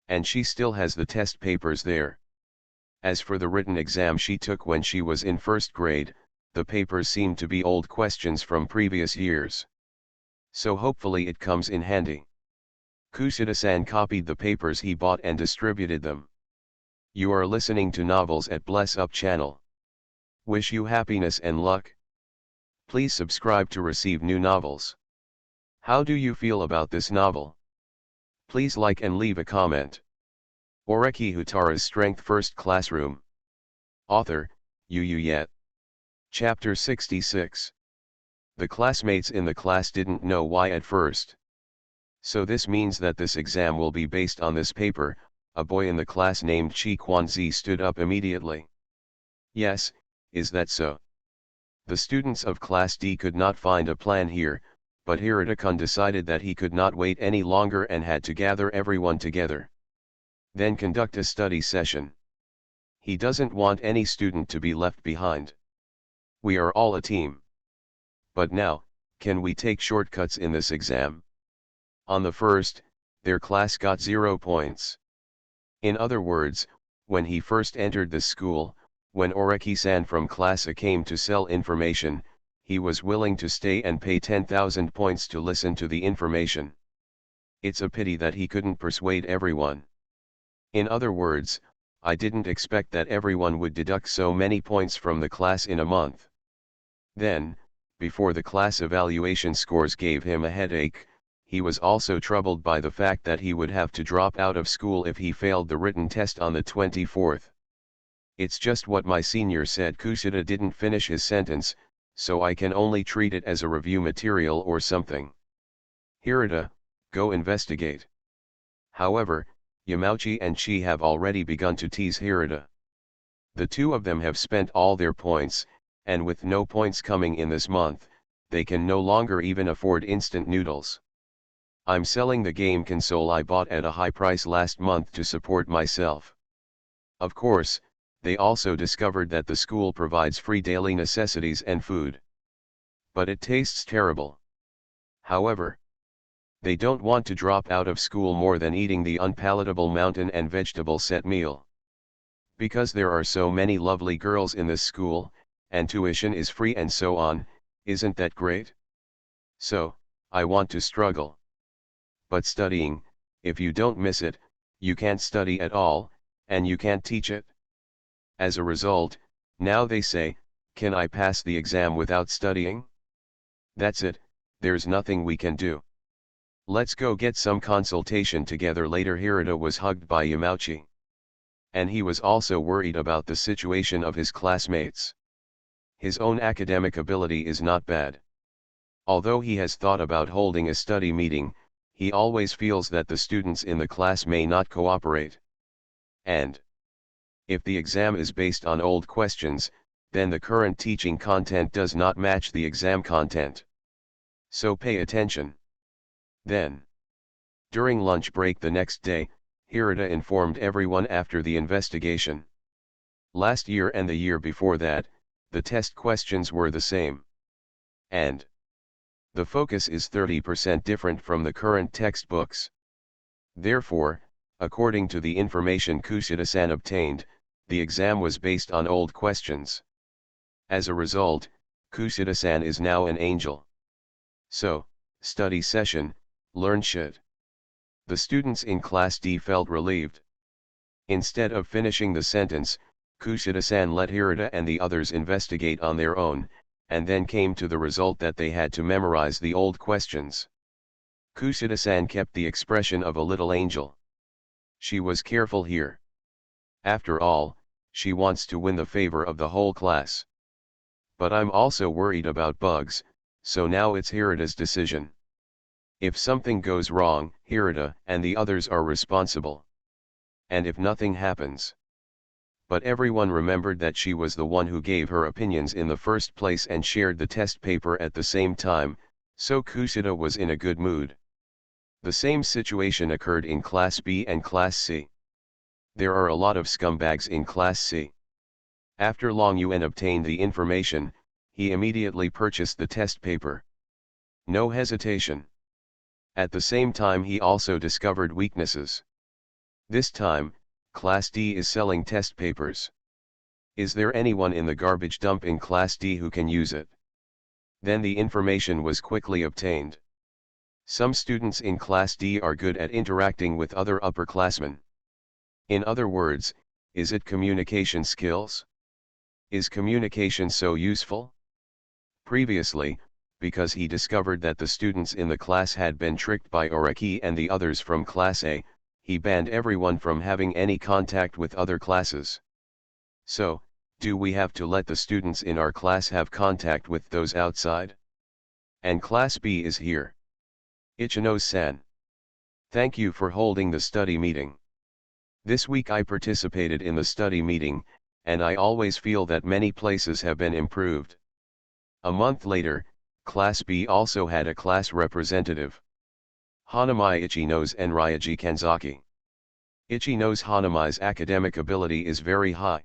And she still has the test papers there. As for the written exam she took when she was in first grade, the papers seem to be old questions from previous years. So hopefully it comes in handy. Kushida-san copied the papers he bought and distributed them. You are listening to Novels at Bless Up channel. Wish you happiness and luck. Please subscribe to receive new novels. How do you feel about this novel? Please like and leave a comment. Oreki Houtarou's Strength First Classroom. Author, Yu Yet. Chapter 66. The classmates in the class didn't know why at first. So this means that this exam will be based on this paper. A boy in the class named Chi Kwanzi stood up immediately. Yes, is that so? The students of Class D could not find a plan here, but Hirata-kun decided that he could not wait any longer and had to gather everyone together. Then conduct a study session. He doesn't want any student to be left behind. We are all a team. But now, can we take shortcuts in this exam? On the first, their class got 0 points. In other words, when he first entered the school, when Oreki-san from Class A came to sell information, he was willing to stay and pay 10,000 points to listen to the information. It's a pity that he couldn't persuade everyone. In other words, I didn't expect that everyone would deduct so many points from the class in a month. Then, before the class evaluation scores gave him a headache, he was also troubled by the fact that he would have to drop out of school if he failed the written test on the 24th. It's just what my senior said. Kushida didn't finish his sentence, so I can only treat it as a review material or something. Hirata, go investigate. However, Yamauchi and Chi have already begun to tease Hirata. The two of them have spent all their points, and with no points coming in this month, they can no longer even afford instant noodles. I'm selling the game console I bought at a high price last month to support myself. Of course, they also discovered that the school provides free daily necessities and food. but it tastes terrible. However, they don't want to drop out of school more than eating the unpalatable mountain and vegetable set meal. Because there are so many lovely girls in this school, and tuition is free and so on, isn't that great? So, I want to struggle. But studying, if you don't miss it, you can't study at all, and you can't teach it. As a result, now they say, can I pass the exam without studying? That's it, there's nothing we can do. Let's go get some consultation together later. Hirata was hugged by Yamauchi. And he was also worried about the situation of his classmates. His own academic ability is not bad. Although he has thought about holding a study meeting, he always feels that the students in the class may not cooperate. And if the exam is based on old questions, then the current teaching content does not match the exam content. So pay attention. Then, during lunch break the next day, Hirata informed everyone after the investigation. Last year and the year before that, the test questions were the same. And the focus is 30% different from the current textbooks. Therefore, according to the information Kushida-san obtained, the exam was based on old questions. As a result, Kushida-san is now an angel. So, study session, learn shit. The students in Class D felt relieved. Instead of finishing the sentence, Kushida-san let Hirata and the others investigate on their own, and then came to the result that they had to memorize the old questions. Kushida-san kept the expression of a little angel. She was careful here. After all, she wants to win the favor of the whole class. But I'm also worried about bugs, so now it's Hirata's decision. If something goes wrong, Hirata and the others are responsible. And if nothing happens. But everyone remembered that she was the one who gave her opinions in the first place and shared the test paper at the same time, so Kushida was in a good mood. The same situation occurred in Class B and Class C. There are a lot of scumbags in Class C. After Long Yuan obtained the information, he immediately purchased the test paper. No hesitation. At the same time he also discovered weaknesses. This time, Class D is selling test papers. Is there anyone in the garbage dump in Class D who can use it? Then the information was quickly obtained. Some students in Class D are good at interacting with other upperclassmen. In other words, is it communication skills? Is communication so useful? Previously, because he discovered that the students in the class had been tricked by Oreki and the others from Class A, he banned everyone from having any contact with other classes. So, do we have to let the students in our class have contact with those outside? And Class B is here. Ichino-san. Thank you for holding the study meeting. This week I participated in the study meeting, and I always feel that many places have been improved. A month later, Class B also had a class representative. Hanami Ichino's and Ryaji Kanzaki. Ichino's Hanami's academic ability is very high.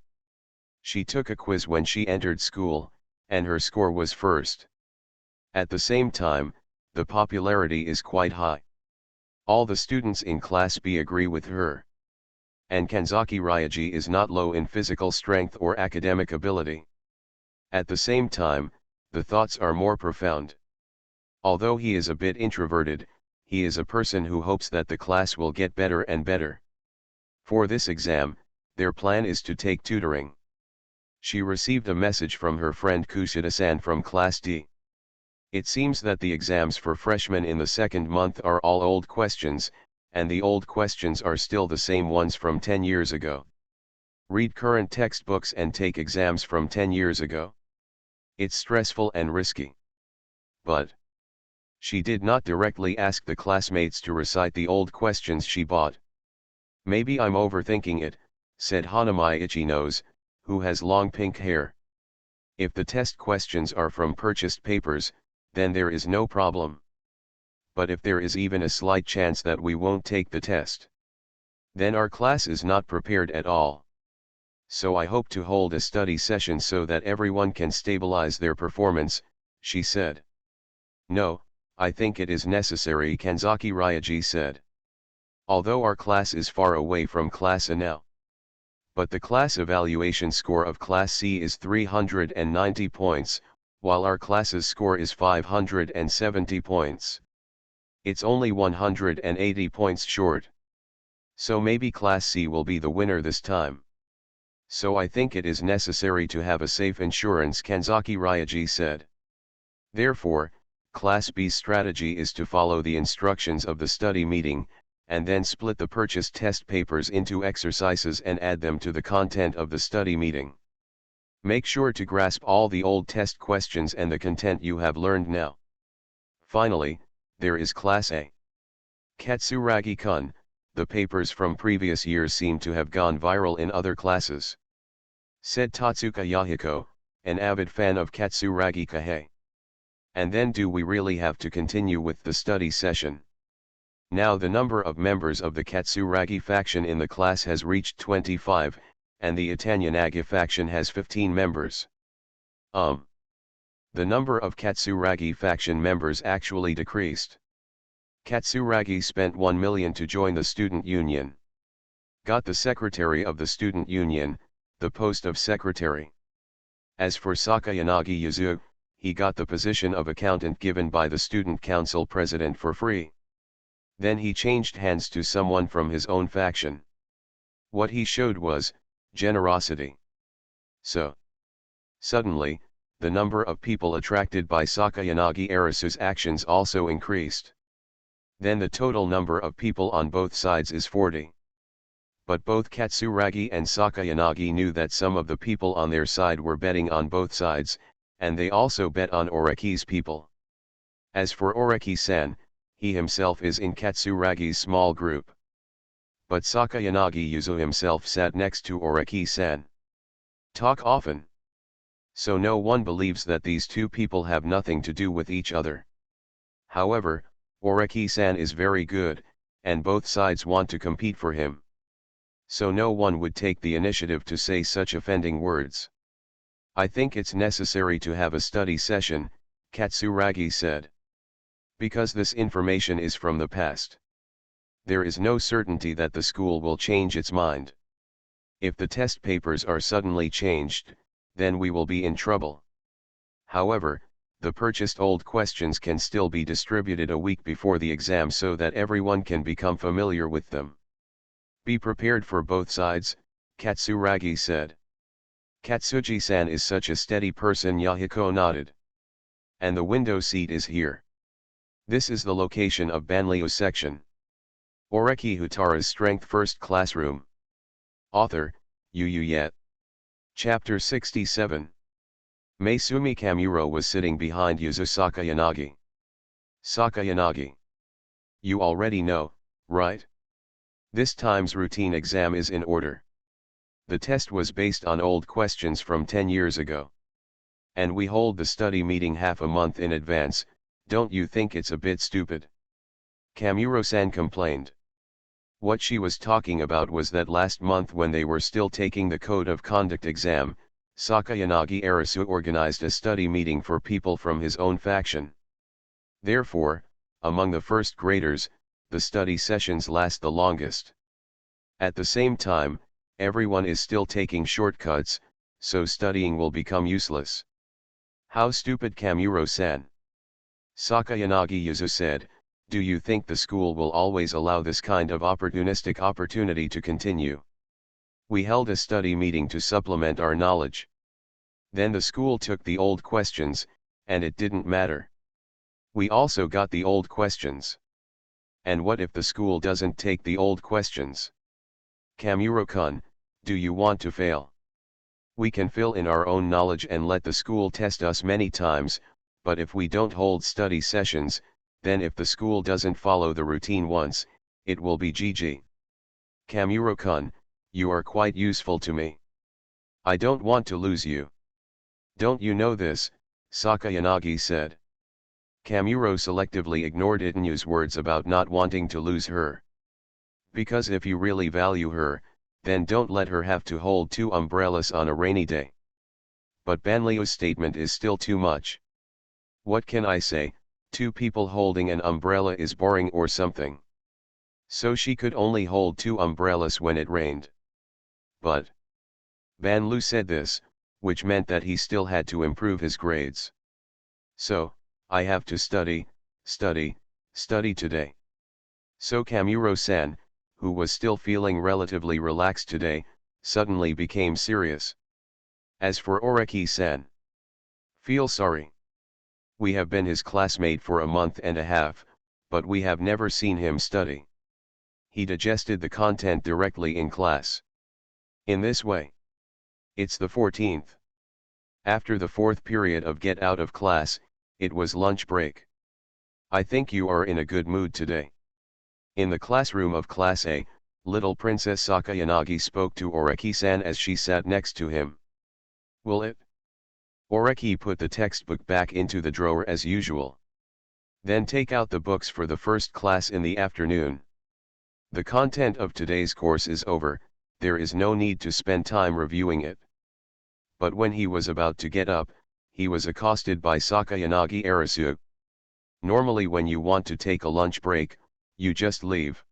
She took a quiz when she entered school, and her score was first. At the same time, the popularity is quite high. All the students in Class B agree with her. And Kanzaki Ryaji is not low in physical strength or academic ability. At the same time, the thoughts are more profound. Although he is a bit introverted, he is a person who hopes that the class will get better and better. For this exam, their plan is to take tutoring. She received a message from her friend Kushida-san from Class D. It seems that the exams for freshmen in the second month are all old questions, and the old questions are still the same ones from 10 years ago. Read current textbooks and take exams from 10 years ago. It's stressful and risky. But she did not directly ask the classmates to recite the old questions she bought. Maybe I'm overthinking it, said Hanami Ichino's, who has long pink hair. If the test questions are from purchased papers, then there is no problem. But if there is even a slight chance that we won't take the test, then our class is not prepared at all. So I hope to hold a study session so that everyone can stabilize their performance, she said. No, I think it is necessary, Kanzaki Ryaji said. Although our class is far away from class A now. But the class evaluation score of class C is 390 points, while our class's score is 570 points. It's only 180 points short. So maybe class C will be the winner this time. So I think it is necessary to have a safe insurance, Kanzaki Ryaji said. Therefore, class B's strategy is to follow the instructions of the study meeting, and then split the purchased test papers into exercises and add them to the content of the study meeting. Make sure to grasp all the old test questions and the content you have learned now. Finally, there is Class A. Katsuragi-kun, the papers from previous years seem to have gone viral in other classes. Said Tatsuka Yahiko, an avid fan of Katsuragi Kahei. And then do we really have to continue with the study session? Now the number of members of the Katsuragi faction in the class has reached 25, and the Itanyanagi faction has 15 members. The number of Katsuragi faction members actually decreased. Katsuragi spent 1 million to join the student union. Got the secretary of the student union, the post of secretary. As for Sakayanagi Yuzu, he got the position of accountant given by the student council president for free. Then he changed hands to someone from his own faction. What he showed was generosity. So, suddenly, the number of people attracted by Sakayanagi Arisu's actions also increased. Then the total number of people on both sides is 40. But both Katsuragi and Sakayanagi knew that some of the people on their side were betting on both sides, and they also bet on Oreki's people. As for Oreki-san, he himself is in Katsuragi's small group. But Sakayanagi Yuzu himself sat next to Oreki-san. Talk often. So no one believes that these two people have nothing to do with each other. However, Oreki-san is very good, and both sides want to compete for him. So no one would take the initiative to say such offending words. I think it's necessary to have a study session, Katsuragi said. Because this information is from the past. There is no certainty that the school will change its mind. If the test papers are suddenly changed, then we will be in trouble. However, the purchased old questions can still be distributed a week before the exam so that everyone can become familiar with them. Be prepared for both sides, Katsuragi said. Katsuji-san is such a steady person, Yahiko nodded. And the window seat is here. This is the location of Banlieu section. Oreki Houtarou's Strength First Classroom. Author, Yu Yet. Chapter 67. Maesumi Kamuro was sitting behind Yuzu Sakayanagi. Sakayanagi. You already know, right? This time's routine exam is in order. The test was based on old questions from 10 years ago. And we hold the study meeting half a month in advance. Don't you think it's a bit stupid? Kamuro-san complained. What she was talking about was that last month when they were still taking the Code of Conduct exam, Sakayanagi Arisu organized a study meeting for people from his own faction. Therefore, among the first graders, the study sessions last the longest. At the same time, everyone is still taking shortcuts, so studying will become useless. How stupid, Kamuro-san. Sakayanagi Yuzu said, do you think the school will always allow this kind of opportunistic opportunity to continue? We held a study meeting to supplement our knowledge. Then the school took the old questions, and it didn't matter. We also got the old questions. And what if the school doesn't take the old questions? Kamuro-kun, do you want to fail? We can fill in our own knowledge and let the school test us many times, but if we don't hold study sessions, then if the school doesn't follow the routine once, it will be GG. Kamuro-kun, you are quite useful to me. I don't want to lose you. Don't you know this? Sakayanagi said. Kamuro selectively ignored Itanu's words about not wanting to lose her. Because if you really value her, then don't let her have to hold 2 umbrellas on a rainy day. But Banlieu's statement is still too much. What can I say, two people holding an umbrella is boring or something. So she could only hold two umbrellas when it rained. But Ban Lu said this, which meant that he still had to improve his grades. So, I have to study, study, study today. So Kamuro-san, who was still feeling relatively relaxed today, suddenly became serious. As for Oreki-san, feel sorry. We have been his classmate for a month and a half, but we have never seen him study. He digested the content directly in class. In this way. It's the 14th. After the fourth period of get out of class, it was lunch break. I think you are in a good mood today. In the classroom of Class A, little Princess Sakayanagi spoke to Oreki-san as she sat next to him. Will it? Oreki put the textbook back into the drawer as usual. Then take out the books for the first class in the afternoon. The content of today's course is over, there is no need to spend time reviewing it. But when he was about to get up, he was accosted by Sakayanagi Arisu. Normally when you want to take a lunch break, you just leave.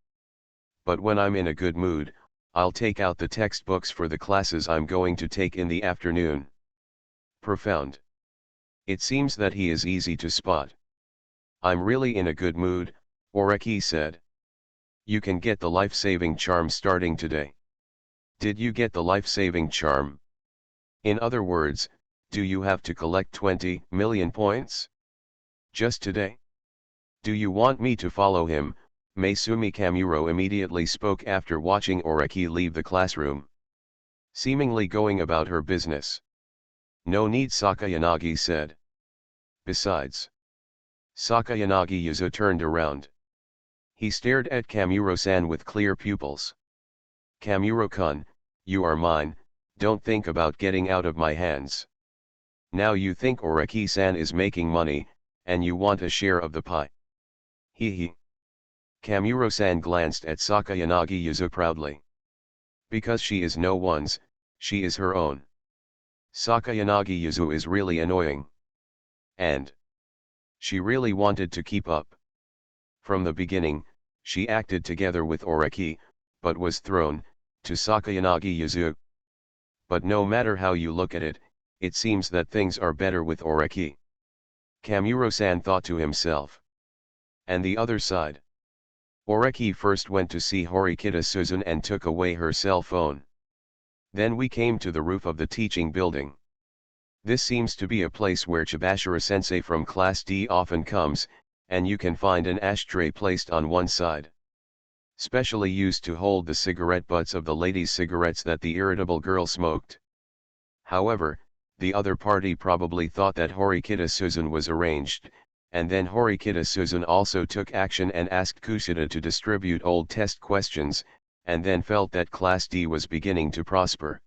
But when I'm in a good mood, I'll take out the textbooks for the classes I'm going to take in the afternoon. Profound. It seems that he is easy to spot. I'm really in a good mood, Oreki said. You can get the life-saving charm starting today. Did you get the life-saving charm? In other words, do you have to collect 20 million points? Just today? Do you want me to follow him? Maesumi Kamuro immediately spoke after watching Oreki leave the classroom. Seemingly going about her business. No need, Sakayanagi said. Besides. Sakayanagi Yuzo turned around. He stared at Kamuro-san with clear pupils. Kamuro-kun, you are mine, don't think about getting out of my hands. Now you think Oreki-san is making money, and you want a share of the pie. Hee. Kamuro-san glanced at Sakayanagi Yuzo proudly. Because she is no one's, she is her own. Sakayanagi Yuzo is really annoying. And she really wanted to keep up. From the beginning, she acted together with Oreki, but was thrown to Sakayanagi Yuzo. But no matter how you look at it, it seems that things are better with Oreki. Kamuro-san thought to himself. And the other side. Oreki first went to see Horikita Suzun and took away her cell phone. Then we came to the roof of the teaching building. This seems to be a place where Chibashira-sensei from Class D often comes, and you can find an ashtray placed on one side. Specially used to hold the cigarette butts of the ladies' cigarettes that the irritable girl smoked. However, the other party probably thought that Horikita Suzun was arranged, and then Horikita Suzun also took action and asked Kushida to distribute old test questions, and then felt that Class D was beginning to prosper.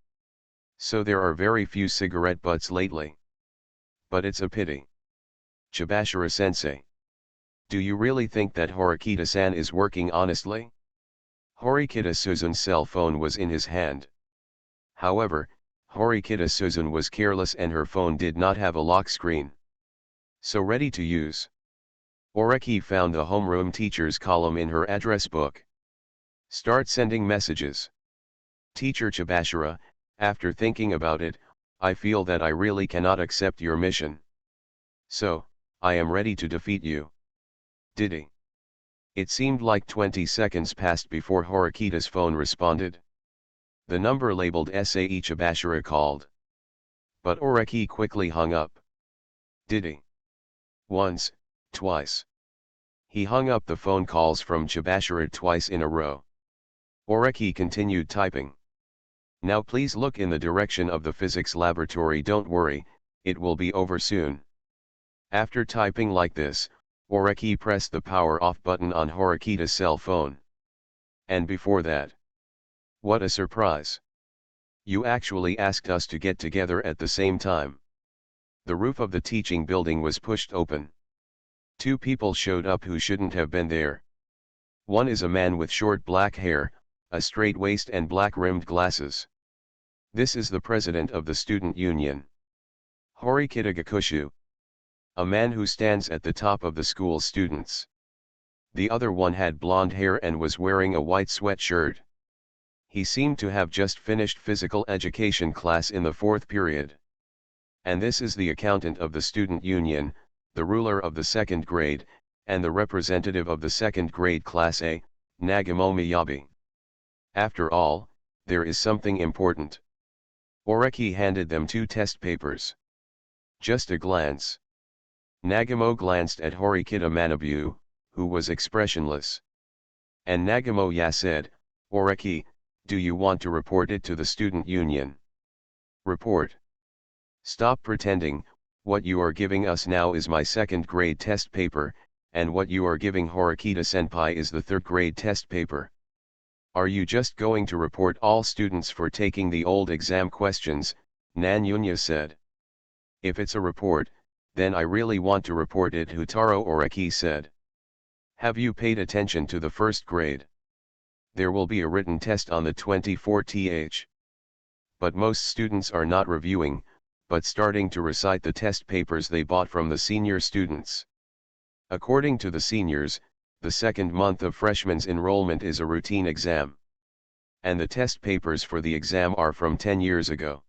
So there are very few cigarette butts lately. But it's a pity. Chibashira-sensei. Do you really think that Horikita-san is working honestly? Horikita Suzun's cell phone was in his hand. However, Horikita Suzun was careless and her phone did not have a lock screen. So ready to use. Oreki found the homeroom teachers column in her address book. Start sending messages. Teacher Chibashira, after thinking about it, I feel that I really cannot accept your mission. So, I am ready to defeat you. Diddy. It seemed like 20 seconds passed before Horikita's phone responded. The number labeled Sae Chibashira called. But Oreki quickly hung up. Diddy. Once, twice. He hung up the phone calls from Chibashira twice in a row. Oreki continued typing. Now please look in the direction of the physics laboratory, don't worry, it will be over soon. After typing like this, Oreki pressed the power off button on Horikita's cell phone. And before that. What a surprise. You actually asked us to get together at the same time. The roof of the teaching building was pushed open. Two people showed up who shouldn't have been there. One is a man with short black hair, a straight waist and black-rimmed glasses. This is the president of the student union. Horikita Gakushu. A man who stands at the top of the school students. The other one had blonde hair and was wearing a white sweatshirt. He seemed to have just finished physical education class in the 4th period. And this is the accountant of the student union, the ruler of the 2nd grade, and the representative of the 2nd grade class A, Nagamo Miyabi. After all, there is something important. Oreki handed them 2 test papers. Just a glance. Nagamo glanced at Horikita Manabu, who was expressionless. And Nagamo said, "Oreki, do you want to report it to the student union?" "Report? Stop pretending, what you are giving us now is my 2nd grade test paper, and what you are giving Horikita-senpai is the 3rd grade test paper. Are you just going to report all students for taking the old exam questions?" Nan Yunya said. "If it's a report, then I really want to report it," Houtarou Oreki said. "Have you paid attention to the 1st grade? There will be a written test on the 24th. But most students are not reviewing, but starting to recite the test papers they bought from the senior students. According to the seniors, the 2nd month of freshmen's enrollment is a routine exam. And the test papers for the exam are from 10 years ago.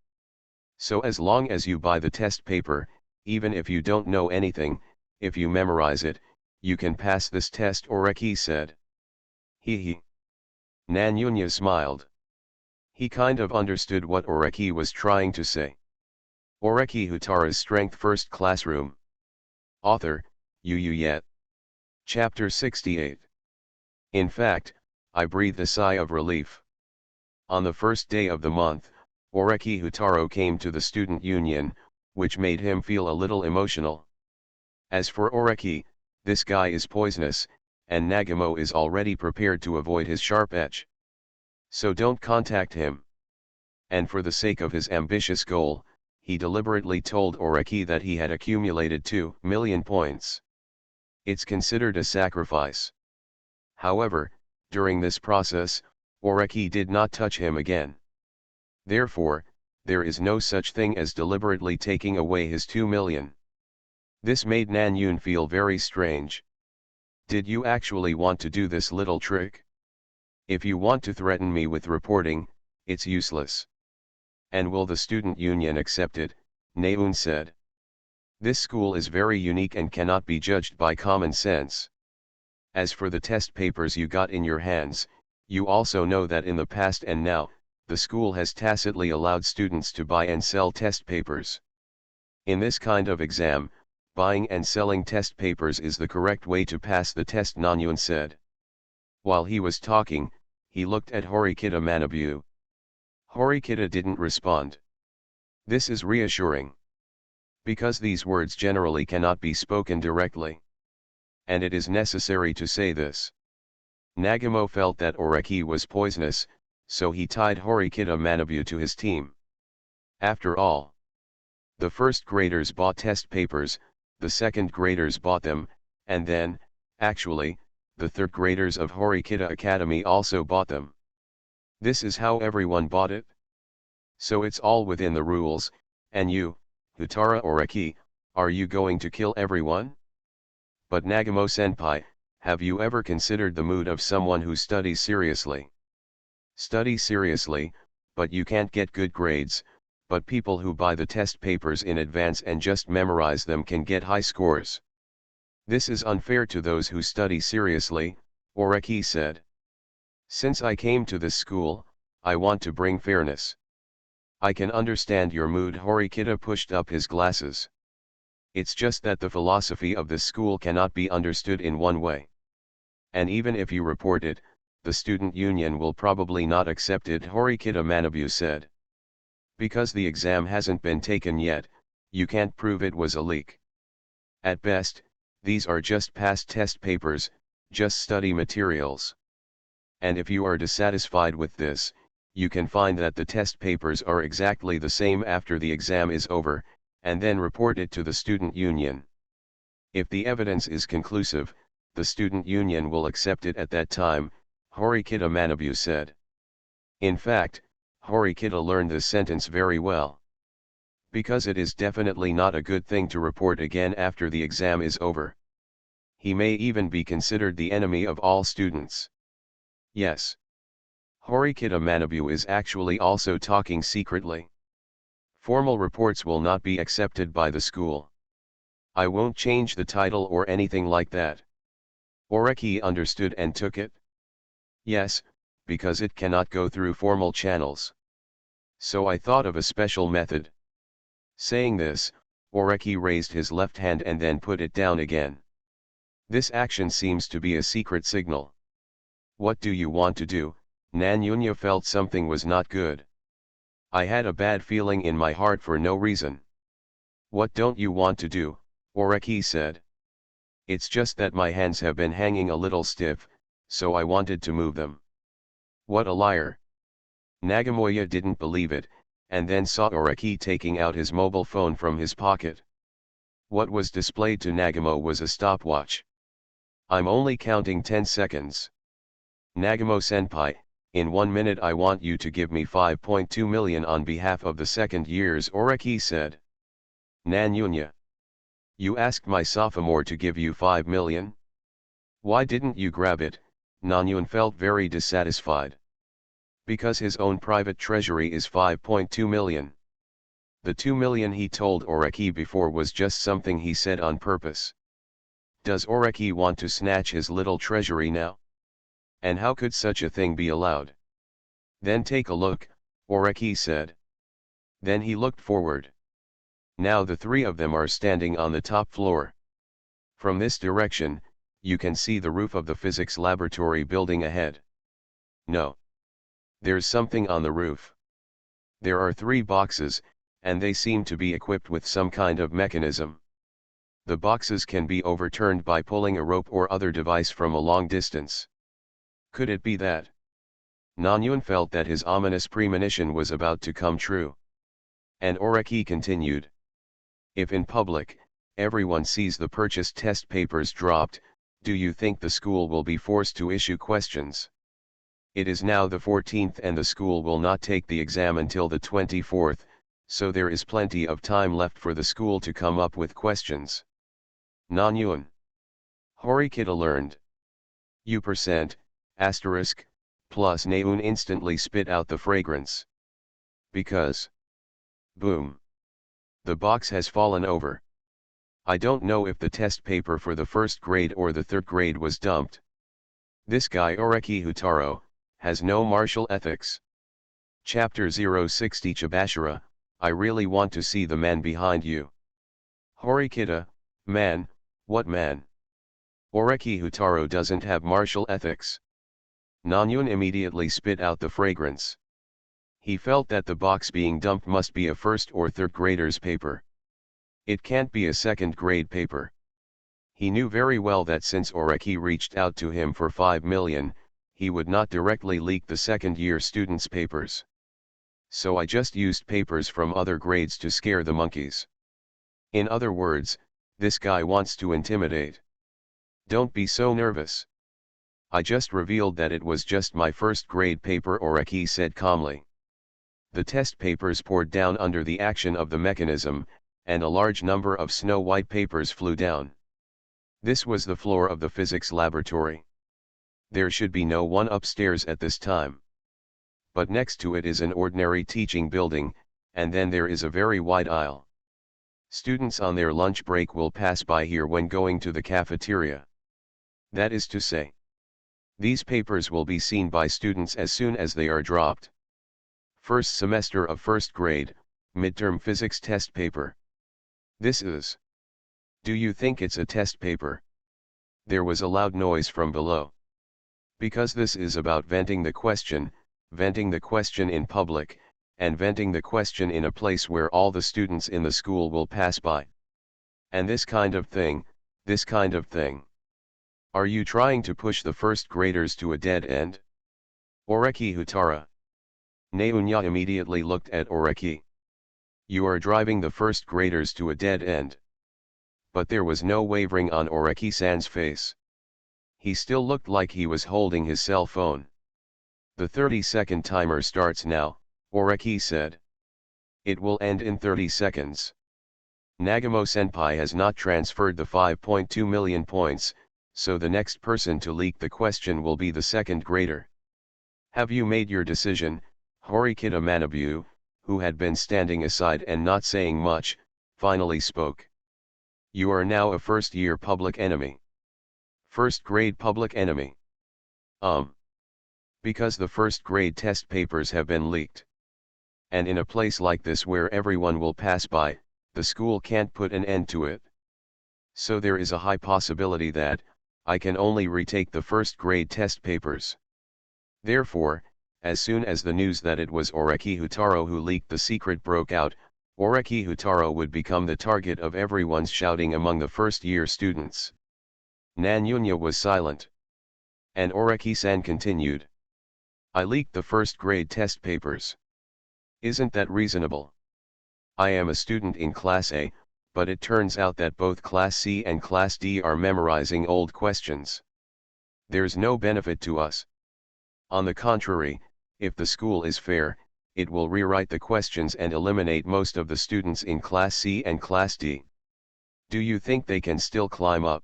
So as long as you buy the test paper, even if you don't know anything, if you memorize it, you can pass this test," Oreki said. He. Nan Yunya smiled. He kind of understood what Oreki was trying to say. Oreki Houtarou's Strength First Classroom. Author, Yu Yet. Chapter 68. In fact, I breathed a sigh of relief. On the 1st day of the month, Oreki Houtarou came to the student union, which made him feel a little emotional. As for Oreki, this guy is poisonous, and Nagamo is already prepared to avoid his sharp edge. So don't contact him. And for the sake of his ambitious goal, he deliberately told Oreki that he had accumulated 2 million points. It's considered a sacrifice. However, during this process, Oreki did not touch him again. Therefore, there is no such thing as deliberately taking away his 2 million. This made Nan Yun feel very strange. Did you actually want to do this little trick? If you want to threaten me with reporting, it's useless. And will the student union accept it? Naeun said. This school is very unique and cannot be judged by common sense. As for the test papers you got in your hands, you also know that in the past and now, the school has tacitly allowed students to buy and sell test papers. In this kind of exam, buying and selling test papers is the correct way to pass the test, Nanyun said. While he was talking, he looked at Horikita Manabu. Horikita didn't respond. This is reassuring. Because these words generally cannot be spoken directly. And it is necessary to say this. Nagamo felt that Oreki was poisonous, so he tied Horikita Manabu to his team. After all, the 1st graders bought test papers, the 2nd graders bought them, and then, actually, the 3rd graders of Horikita Academy also bought them. This is how everyone bought it. So it's all within the rules, and you, Houtarou Oreki, are you going to kill everyone? But Nagamo-senpai, have you ever considered the mood of someone who studies seriously? Study seriously, but you can't get good grades, but people who buy the test papers in advance and just memorize them can get high scores. This is unfair to those who study seriously, Oreki said. Since I came to this school, I want to bring fairness. I can understand your mood. Horikita pushed up his glasses. It's just that the philosophy of this school cannot be understood in one way. And even if you report it, the student union will probably not accept it, Horikita Manabu said. Because the exam hasn't been taken yet, you can't prove it was a leak. At best, these are just past test papers, just study materials. And if you are dissatisfied with this, you can find that the test papers are exactly the same after the exam is over, and then report it to the student union. If the evidence is conclusive, the student union will accept it at that time, Horikita Manabu said. In fact, Horikita learned this sentence very well. Because it is definitely not a good thing to report again after the exam is over. He may even be considered the enemy of all students. Yes. Horikita Manabu is actually also talking secretly. Formal reports will not be accepted by the school. I won't change the title or anything like that. Oreki understood and took it. Yes, because it cannot go through formal channels. So I thought of a special method. Saying this, Oreki raised his left hand and then put it down again. This action seems to be a secret signal. What do you want to do? Nanyunya felt something was not good. I had a bad feeling in my heart for no reason. What don't you want to do? Oreki said. It's just that my hands have been hanging a little stiff, so I wanted to move them. What a liar. Nagamoya didn't believe it, and then saw Oreki taking out his mobile phone from his pocket. What was displayed to Nagamo was a stopwatch. I'm only counting 10 seconds. Nagamo-senpai, in 1 minute I want you to give me 5.2 million on behalf of the second years, Oreki said. Nanyunya. You asked my sophomore to give you 5 million? Why didn't you grab it? Nanyun felt very dissatisfied. Because his own private treasury is 5.2 million. The 2 million he told Oreki before was just something he said on purpose. Does Oreki want to snatch his little treasury now? And how could such a thing be allowed? Then take a look, Oreki said. Then he looked forward. Now the three of them are standing on the top floor. From this direction, you can see the roof of the physics laboratory building ahead. No. There's something on the roof. There are 3 boxes, and they seem to be equipped with some kind of mechanism. The boxes can be overturned by pulling a rope or other device from a long distance. Could it be that? Nanyun felt that his ominous premonition was about to come true. And Oreki continued. If in public, everyone sees the purchased test papers dropped, do you think the school will be forced to issue questions? It is now the 14th and the school will not take the exam until the 24th, so there is plenty of time left for the school to come up with questions. Nanyun. Horikita learned. U%, asterisk, plus Naun instantly spit out the fragrance. Because. Boom. The box has fallen over. I don't know if the test paper for the first grade or the third grade was dumped. This guy Oreki Houtarou has no martial ethics. Chapter 060 Chibashira, I really want to see the man behind you. Horikita, man, what man? Oreki Houtarou doesn't have martial ethics. Nanyun immediately spit out the fragrance. He felt that the box being dumped must be a first or third grader's paper. It can't be a second grade paper. He knew very well that since Oreki reached out to him for 5 million, he would not directly leak the second-year students' papers. So I just used papers from other grades to scare the monkeys. In other words, this guy wants to intimidate. Don't be so nervous. I just revealed that it was just my first grade paper, Oreki said calmly. The test papers poured down under the action of the mechanism, and a large number of snow-white papers flew down. This was the floor of the physics laboratory. There should be no one upstairs at this time. But next to it is an ordinary teaching building, and then there is a very wide aisle. Students on their lunch break will pass by here when going to the cafeteria. That is to say, these papers will be seen by students as soon as they are dropped. First semester of first grade, midterm physics test paper. This is. Do you think it's a test paper? There was a loud noise from below. Because this is about venting the question in public, and venting the question in a place where all the students in the school will pass by. And this kind of thing. Are you trying to push the first graders to a dead end? Oreki Houtarou. Naunya immediately looked at Oreki. You are driving the first graders to a dead end. But there was no wavering on Oreki-san's face. He still looked like he was holding his cell phone. The 30-second timer starts now, Oreki said. It will end in 30 seconds. Nagamo-senpai has not transferred the 5.2 million points, so the next person to leak the question will be the second grader. Have you made your decision? Horikita Manabu, who had been standing aside and not saying much, finally spoke. You are now a first-year public enemy. First-grade public enemy. Because the first-grade test papers have been leaked. And in a place like this where everyone will pass by, the school can't put an end to it. So there is a high possibility that, I can only retake the first-grade test papers. Therefore, as soon as the news that it was Oreki Houtarou who leaked the secret broke out, Oreki Houtarou would become the target of everyone's shouting among the first-year students. Nanyunya was silent. And Oreki-san continued. I leaked the first-grade test papers. Isn't that reasonable? I am a student in Class A, but it turns out that both Class C and Class D are memorizing old questions. There's no benefit to us. On the contrary, if the school is fair, it will rewrite the questions and eliminate most of the students in Class C and Class D. Do you think they can still climb up?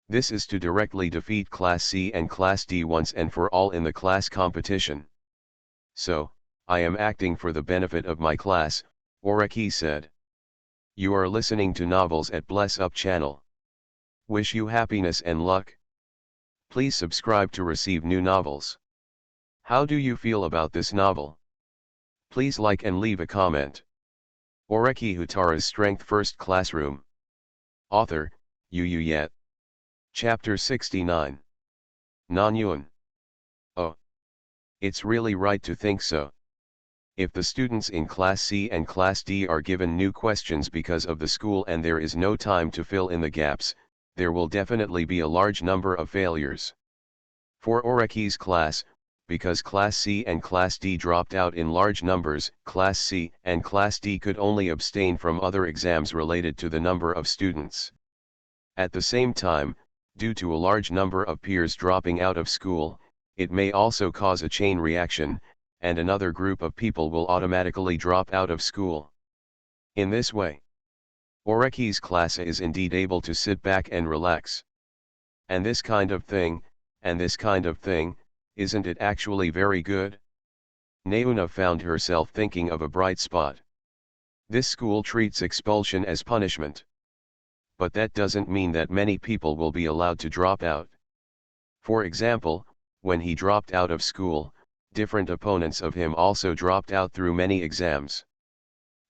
This is to directly defeat Class C and Class D once and for all in the class competition. So, I am acting for the benefit of my class, Oreki said. You are listening to Novels at Bless Up channel. Wish you happiness and luck. Please subscribe to receive new novels. How do you feel about this novel? Please like and leave a comment. Oreki Houtarou's Strength First Classroom. Author, Yu Yet. Chapter 69. Nanyun. Oh. It's really right to think so. If the students in Class C and Class D are given new questions because of the school and there is no time to fill in the gaps, there will definitely be a large number of failures. For Oreki's class, because Class C and Class D dropped out in large numbers, Class C and Class D could only abstain from other exams related to the number of students. At the same time, due to a large number of peers dropping out of school, it may also cause a chain reaction, and another group of people will automatically drop out of school. In this way, Oreki's class is indeed able to sit back and relax. And this kind of thing, isn't it actually very good? Nauna found herself thinking of a bright spot. This school treats expulsion as punishment. But that doesn't mean that many people will be allowed to drop out. For example, when he dropped out of school, different opponents of him also dropped out through many exams.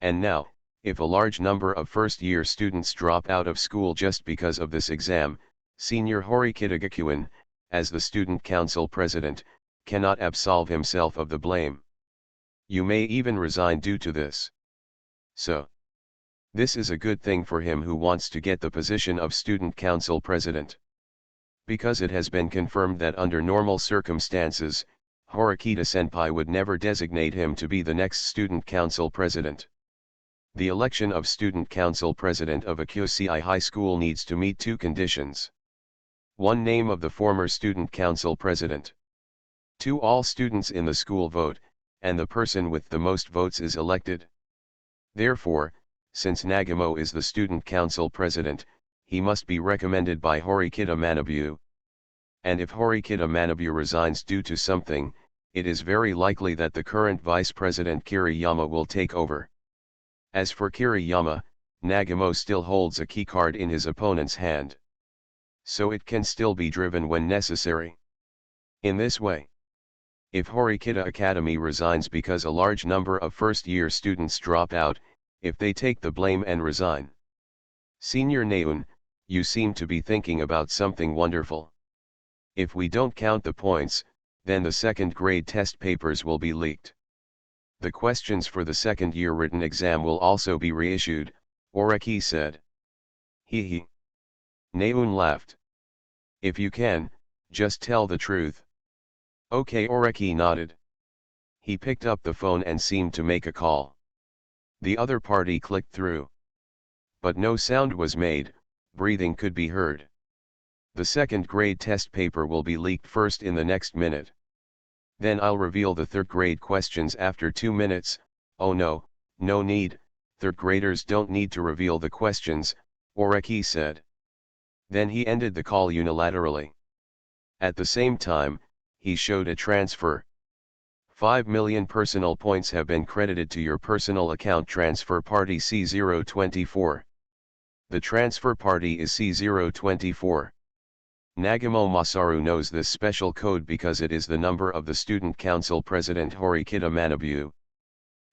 And now, if a large number of first-year students drop out of school just because of this exam, Senior Horikita Gakuin, as the student council president, cannot absolve himself of the blame. You may even resign due to this. So, this is a good thing for him who wants to get the position of student council president. Because it has been confirmed that under normal circumstances, Horikita-senpai would never designate him to be the next student council president. The election of student council president of a Kyosei high school needs to meet two conditions. 1. Name of the former student council president. 2. All students in the school vote, and the person with the most votes is elected. Therefore, since Nagamo is the student council president, he must be recommended by Horikita Manabu. And if Horikita Manabu resigns due to something, it is very likely that the current vice president Kiriyama will take over. As for Kiriyama, Nagamo still holds a keycard in his opponent's hand. So it can still be driven when necessary. In this way, if Horikita Academy resigns because a large number of first-year students drop out, if they take the blame and resign. Senior Naun, you seem to be thinking about something wonderful. If we don't count the points, then the second-grade test papers will be leaked. The questions for the second-year written exam will also be reissued, Oreki said. Hee. Naun laughed. If you can, just tell the truth. Okay, Oreki nodded. He picked up the phone and seemed to make a call. The other party clicked through. But no sound was made, breathing could be heard. The second-grade test paper will be leaked first in the next minute. Then I'll reveal the third-grade questions after 2 minutes. Oh no, No need, third graders don't need to reveal the questions, Oreki said. Then he ended the call unilaterally. At the same time, he showed a transfer. 5 million personal points have been credited to your personal account transfer party C024. The transfer party is C024. Nagamo Masaru knows this special code because it is the number of the student council president Horikita Manabu.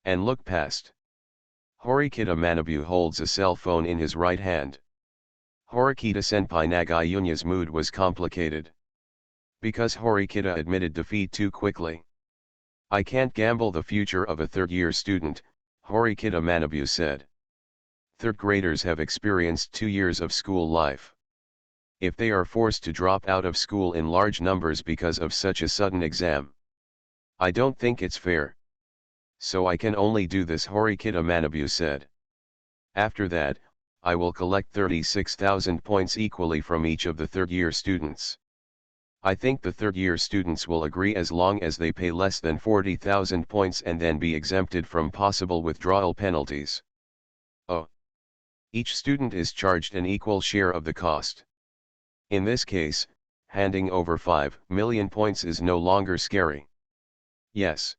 And look past. Horikita Manabu holds a cell phone in his right hand. Horikita Senpai Nagayunya's mood was complicated. Because Horikita admitted defeat too quickly. I can't gamble the future of a third-year student, Horikita Manabu said. Third graders have experienced 2 years of school life. If they are forced to drop out of school in large numbers because of such a sudden exam, I don't think it's fair. So I can only do this, Horikita Manabu said. After that, I will collect 36,000 points equally from each of the third-year students. I think the third-year students will agree as long as they pay less than 40,000 points and then be exempted from possible withdrawal penalties. Oh. Each student is charged an equal share of the cost. In this case, handing over 5 million points is no longer scary. Yes.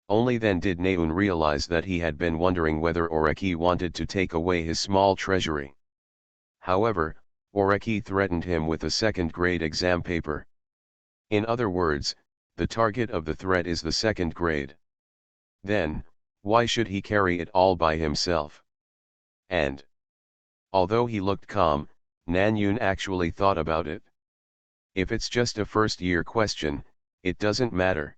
Only then did Neun realize that he had been wondering whether Oreki wanted to take away his small treasury. However, Oreki threatened him with a second-grade exam paper. In other words, the target of the threat is the second grade. Then, why should he carry it all by himself? And although he looked calm, Nanyun actually thought about it. If it's just a first-year question, it doesn't matter.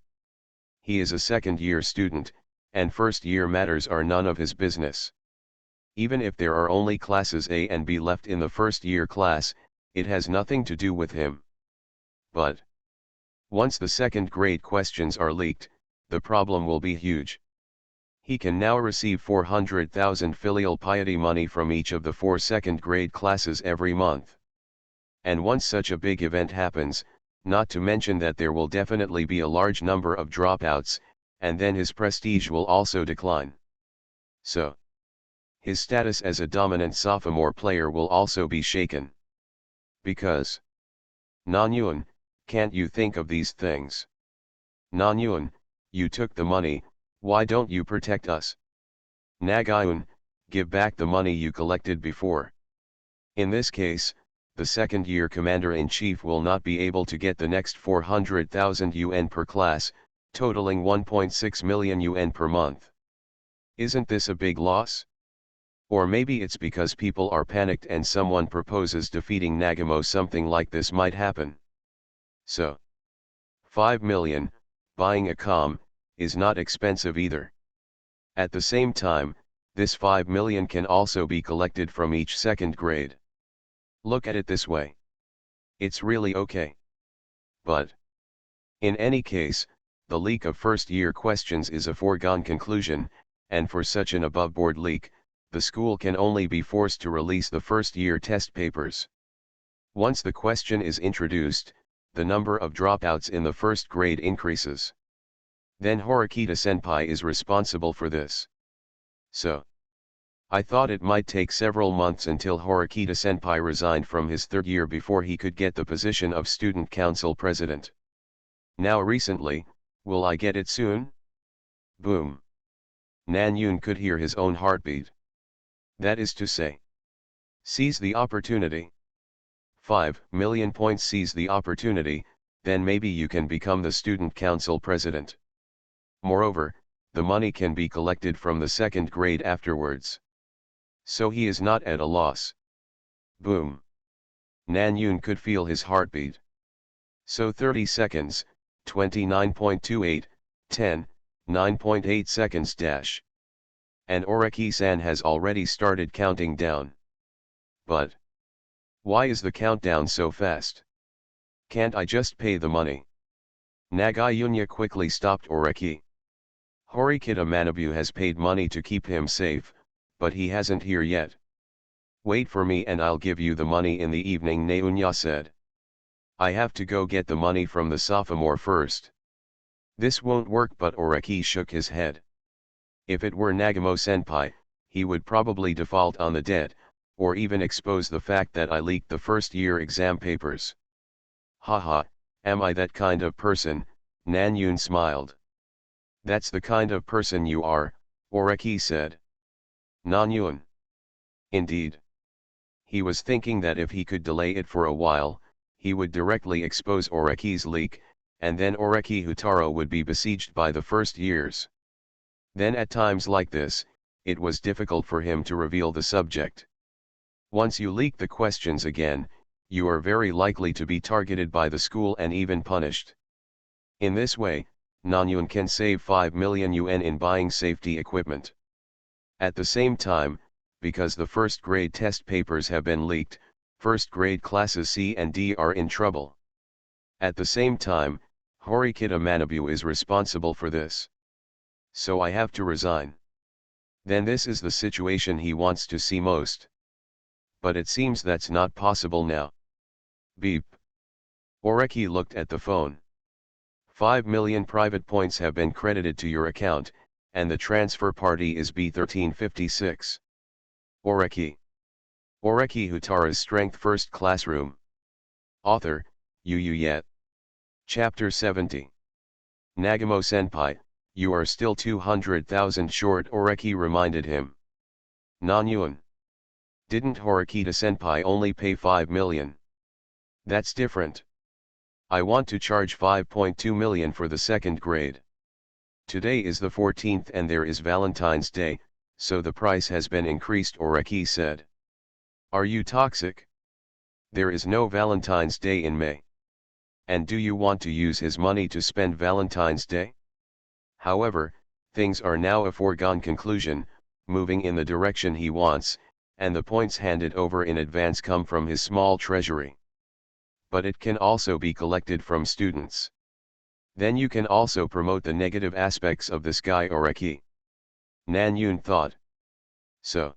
He is a second-year student, and first-year matters are none of his business. Even if there are only classes A and B left in the first-year class, it has nothing to do with him. But once the second-grade questions are leaked, the problem will be huge. He can now receive 400,000 filial piety money from each of the 4 second-grade classes every month. And once such a big event happens, not to mention that there will definitely be a large number of dropouts, and then his prestige will also decline. So, his status as a dominant sophomore player will also be shaken. Because, Nanyun, can't you think of these things? Nanyun, you took the money, why don't you protect us? Nagayun, give back the money you collected before. In this case, the second-year commander-in-chief will not be able to get the next 400,000 yuan per class, totaling 1.6 million yuan per month. Isn't this a big loss? Or maybe it's because people are panicked and someone proposes defeating Nagamo. Something like this might happen. So, 5 million, buying a is not expensive either. At the same time, this 5 million can also be collected from each second grade. Look at it this way. It's really okay. But in any case, the leak of first-year questions is a foregone conclusion, and for such an above-board leak, the school can only be forced to release the first-year test papers. Once the question is introduced, the number of dropouts in the first grade increases. Then Horikita Senpai is responsible for this. So, I thought it might take several months until Horikita Senpai resigned from his third year before he could get the position of student council president. Now recently, will I get it soon? Boom. Nanyun could hear his own heartbeat. That is to say, seize the opportunity. 5 million points, seize the opportunity, then maybe you can become the student council president. Moreover, the money can be collected from the second grade afterwards. So he is not at a loss. Boom. Nanyun could feel his heartbeat. So 30 seconds, 29.28, 10, 9.8 seconds dash. And Oreki-san has already started counting down. But why is the countdown so fast? Can't I just pay the money? Nagayunya quickly stopped Oreki. Horikita Manabu has paid money to keep him safe, but he hasn't here yet. Wait for me and I'll give you the money in the evening, Neunya said. I have to go get the money from the sophomore first. This won't work, but Oreki shook his head. If it were Nagamo-senpai, he would probably default on the debt, or even expose the fact that I leaked the first-year exam papers. Haha, am I that kind of person? Nanyun smiled. That's the kind of person you are, Oreki said. Nanyun. Indeed. He was thinking that if he could delay it for a while, he would directly expose Oreki's leak, and then Oreki Houtarou would be besieged by the first years. Then at times like this, it was difficult for him to reveal the subject. Once you leak the questions again, you are very likely to be targeted by the school and even punished. In this way, Nanyun can save 5 million yuan in buying safety equipment. At the same time, because the first grade test papers have been leaked, first grade classes C and D are in trouble. At the same time, Horikita Manabu is responsible for this. So I have to resign. Then this is the situation he wants to see most. But it seems that's not possible now. Beep. Oreki looked at the phone. 5 million private points have been credited to your account, and the transfer party is B1356. Oreki. Oreki Houtarou's Strength First Classroom. Author, Yu Yet. Chapter 70. Nagamo-senpai, you are still 200,000 short, Oreki reminded him. Nanyun. Didn't Horikita-senpai only pay 5 million? That's different. I want to charge 5.2 million for the second grade. Today is the 14th and there is Valentine's Day, so the price has been increased, Oreki said. Are you toxic? There is no Valentine's Day in May. And do you want to use his money to spend Valentine's Day? However, things are now a foregone conclusion, moving in the direction he wants, and the points handed over in advance come from his small treasury. But it can also be collected from students. Then you can also promote the negative aspects of this guy Oreki. Nanyun thought. So.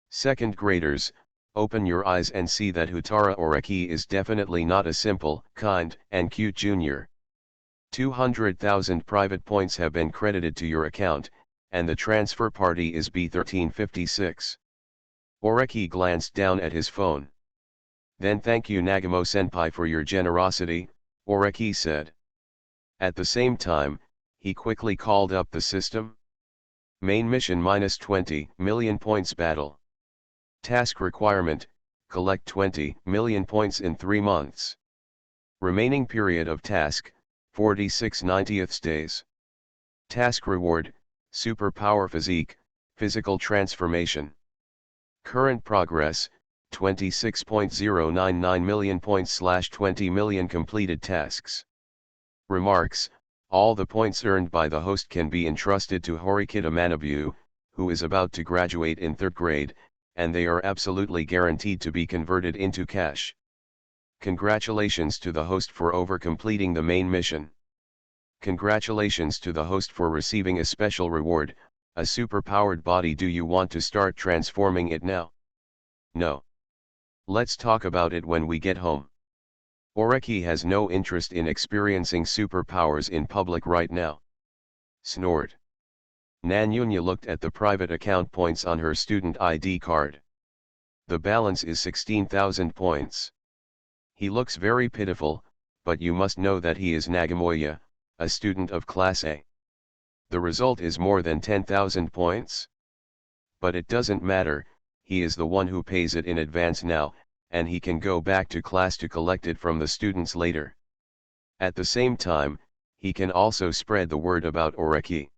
Second graders, open your eyes and see that Houtarou Oreki is definitely not a simple, kind, and cute junior. 200,000 private points have been credited to your account, and the transfer party is B1356. Oreki glanced down at his phone. Then thank you Nagamo-senpai for your generosity, Oreki said. At the same time, he quickly called up the system. Main mission -20 million points battle. Task requirement, collect 20 million points in 3 months. Remaining period of task, 46/90 days. Task reward, superpower physique, physical transformation. Current progress, 26.099 million points / 20 million completed tasks. Remarks, all the points earned by the host can be entrusted to Horikita Manabu, who is about to graduate in 3rd grade, and they are absolutely guaranteed to be converted into cash. Congratulations to the host for over-completing the main mission. Congratulations to the host for receiving a special reward, a super-powered body. Do you want to start transforming it now? No. Let's talk about it when we get home. Oreki has no interest in experiencing superpowers in public right now. Snort. Nanyunya looked at the private account points on her student ID card. The balance is 16,000 points. He looks very pitiful, but you must know that he is Nagamoya, a student of Class A. The result is more than 10,000 points. But it doesn't matter, he is the one who pays it in advance now, and he can go back to class to collect it from the students later. At the same time, he can also spread the word about Oreki.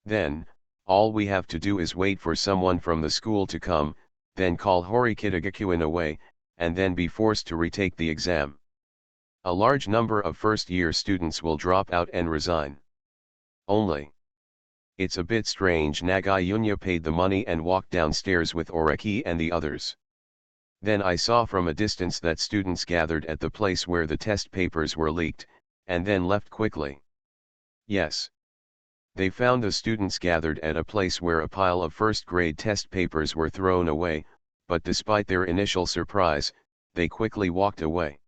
Then, all we have to do is wait for someone from the school to come, then call Horikita Gakuin away, and then be forced to retake the exam. A large number of first-year students will drop out and resign. Only. It's a bit strange. Nagayunya paid the money and walked downstairs with Oreki and the others. Then I saw from a distance that students gathered at the place where the test papers were leaked, and then left quickly. Yes. They found the students gathered at a place where a pile of first-grade test papers were thrown away, but despite their initial surprise, they quickly walked away.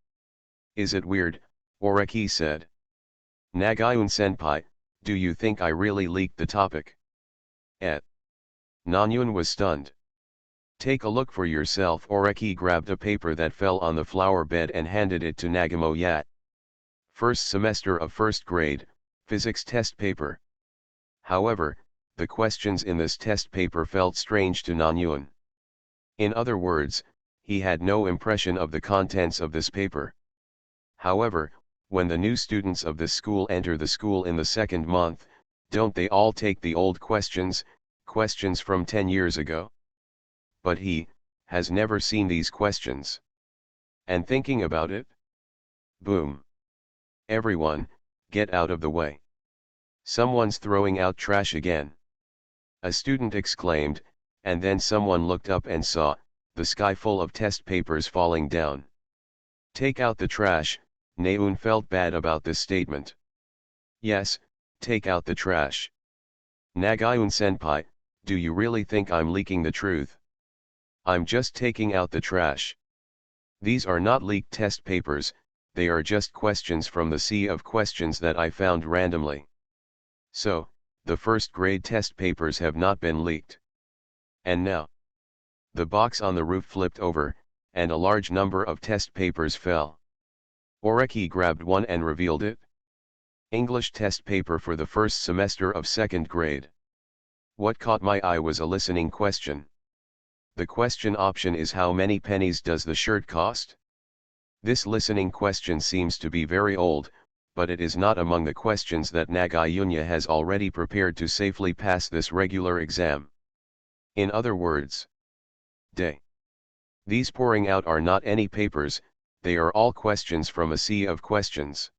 Is it weird? Oreki said. Nagayun-senpai, do you think I really leaked the topic? Et. Nanyun was stunned. Take a look for yourself. Oreki grabbed a paper that fell on the flower bed and handed it to Nagamo Yat. First semester of first grade, physics test paper. However, the questions in this test paper felt strange to Nanyun. In other words, he had no impression of the contents of this paper. However, when the new students of this school enter the school in the second month, don't they all take the old questions from 10 years ago? But he has never seen these questions. And thinking about it? Boom. Everyone, get out of the way. Someone's throwing out trash again. A student exclaimed, and then someone looked up and saw the sky full of test papers falling down. Take out the trash. Naeun felt bad about this statement. Yes, take out the trash. Nagayun-senpai, do you really think I'm leaking the truth? I'm just taking out the trash. These are not leaked test papers, they are just questions from the sea of questions that I found randomly. So, the first grade test papers have not been leaked. And now, the box on the roof flipped over, and a large number of test papers fell. Oreki grabbed one and revealed it. English test paper for the first semester of second grade. What caught my eye was a listening question. The question option is how many pennies does the shirt cost? This listening question seems to be very old, but it is not among the questions that Nagayunya has already prepared to safely pass this regular exam. In other words, these pouring out are not any papers, they are all questions from a sea of questions.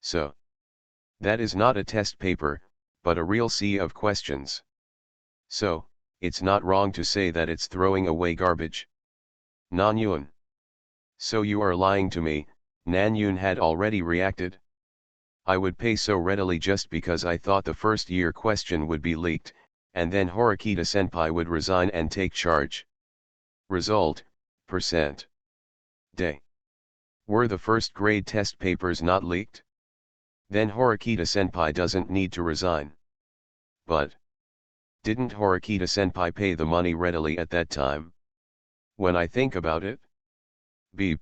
So, that is not a test paper, but a real sea of questions. So, it's not wrong to say that it's throwing away garbage. Nanyun. So you are lying to me, Nanyun had already reacted. I would pay so readily just because I thought the first year question would be leaked, and then Horikita-senpai would resign and take charge. Result, %. Were the first grade test papers not leaked? Then Horikita-senpai doesn't need to resign. But didn't Horikita-senpai pay the money readily at that time? When I think about it. Beep.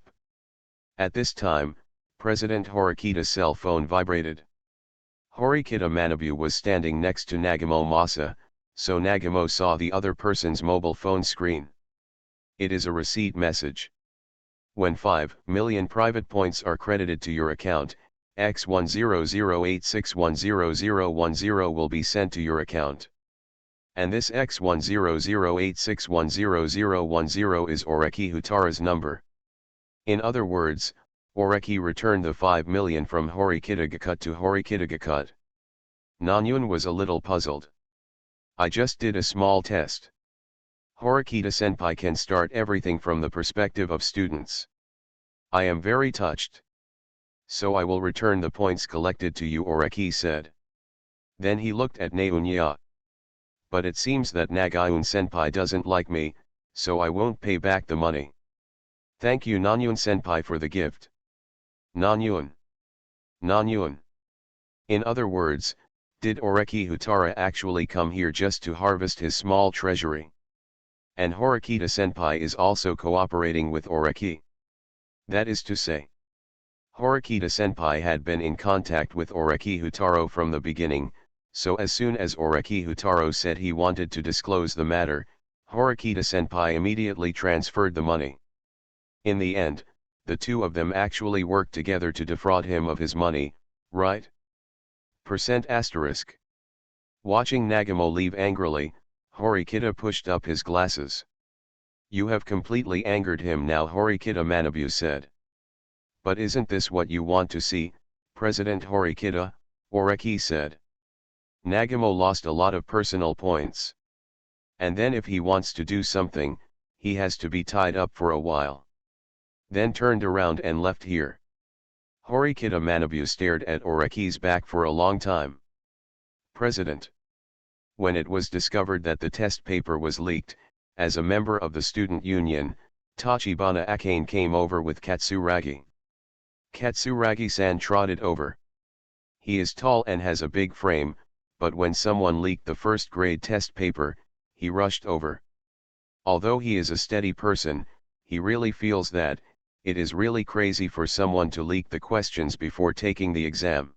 At this time, President Horikita's cell phone vibrated. Horikita Manabu was standing next to Nagamo Masa, so Nagamo saw the other person's mobile phone screen. It is a receipt message. When 5 million private points are credited to your account, X1008610010 will be sent to your account. And this X1008610010 is Oreki Houtarou's number. In other words, Oreki returned the 5 million from Horikita-gakut to Horikita-gakut. Nanyun was a little puzzled. I just did a small test. Horikita-senpai can start everything from the perspective of students. I am very touched. So I will return the points collected to you, Oreki said. Then he looked at Naeun. But it seems that Nagayun-senpai doesn't like me, so I won't pay back the money. Thank you Nanyun-senpai for the gift. Nanyun. In other words, did Oreki Houtarou actually come here just to harvest his small treasury? And Horikita-senpai is also cooperating with Oreki. That is to say, Horikita-senpai had been in contact with Oreki Houtarou from the beginning, so as soon as Oreki Houtarou said he wanted to disclose the matter, Horikita-senpai immediately transferred the money. In the end, the two of them actually worked together to defraud him of his money, right? %*. Watching Nagamo leave angrily, Horikita pushed up his glasses. You have completely angered him now, Horikita Manabu said. But isn't this what you want to see, President Horikita? Oreki said. Nagamo lost a lot of personal points. And then if he wants to do something, he has to be tied up for a while. Then turned around and left here. Horikita Manabu stared at Oreki's back for a long time. President. When it was discovered that the test paper was leaked, as a member of the student union, Tachibana Akane came over with Katsuragi. Katsuragi-san trotted over. He is tall and has a big frame, but when someone leaked the first grade test paper, he rushed over. Although he is a steady person, he really feels that it is really crazy for someone to leak the questions before taking the exam.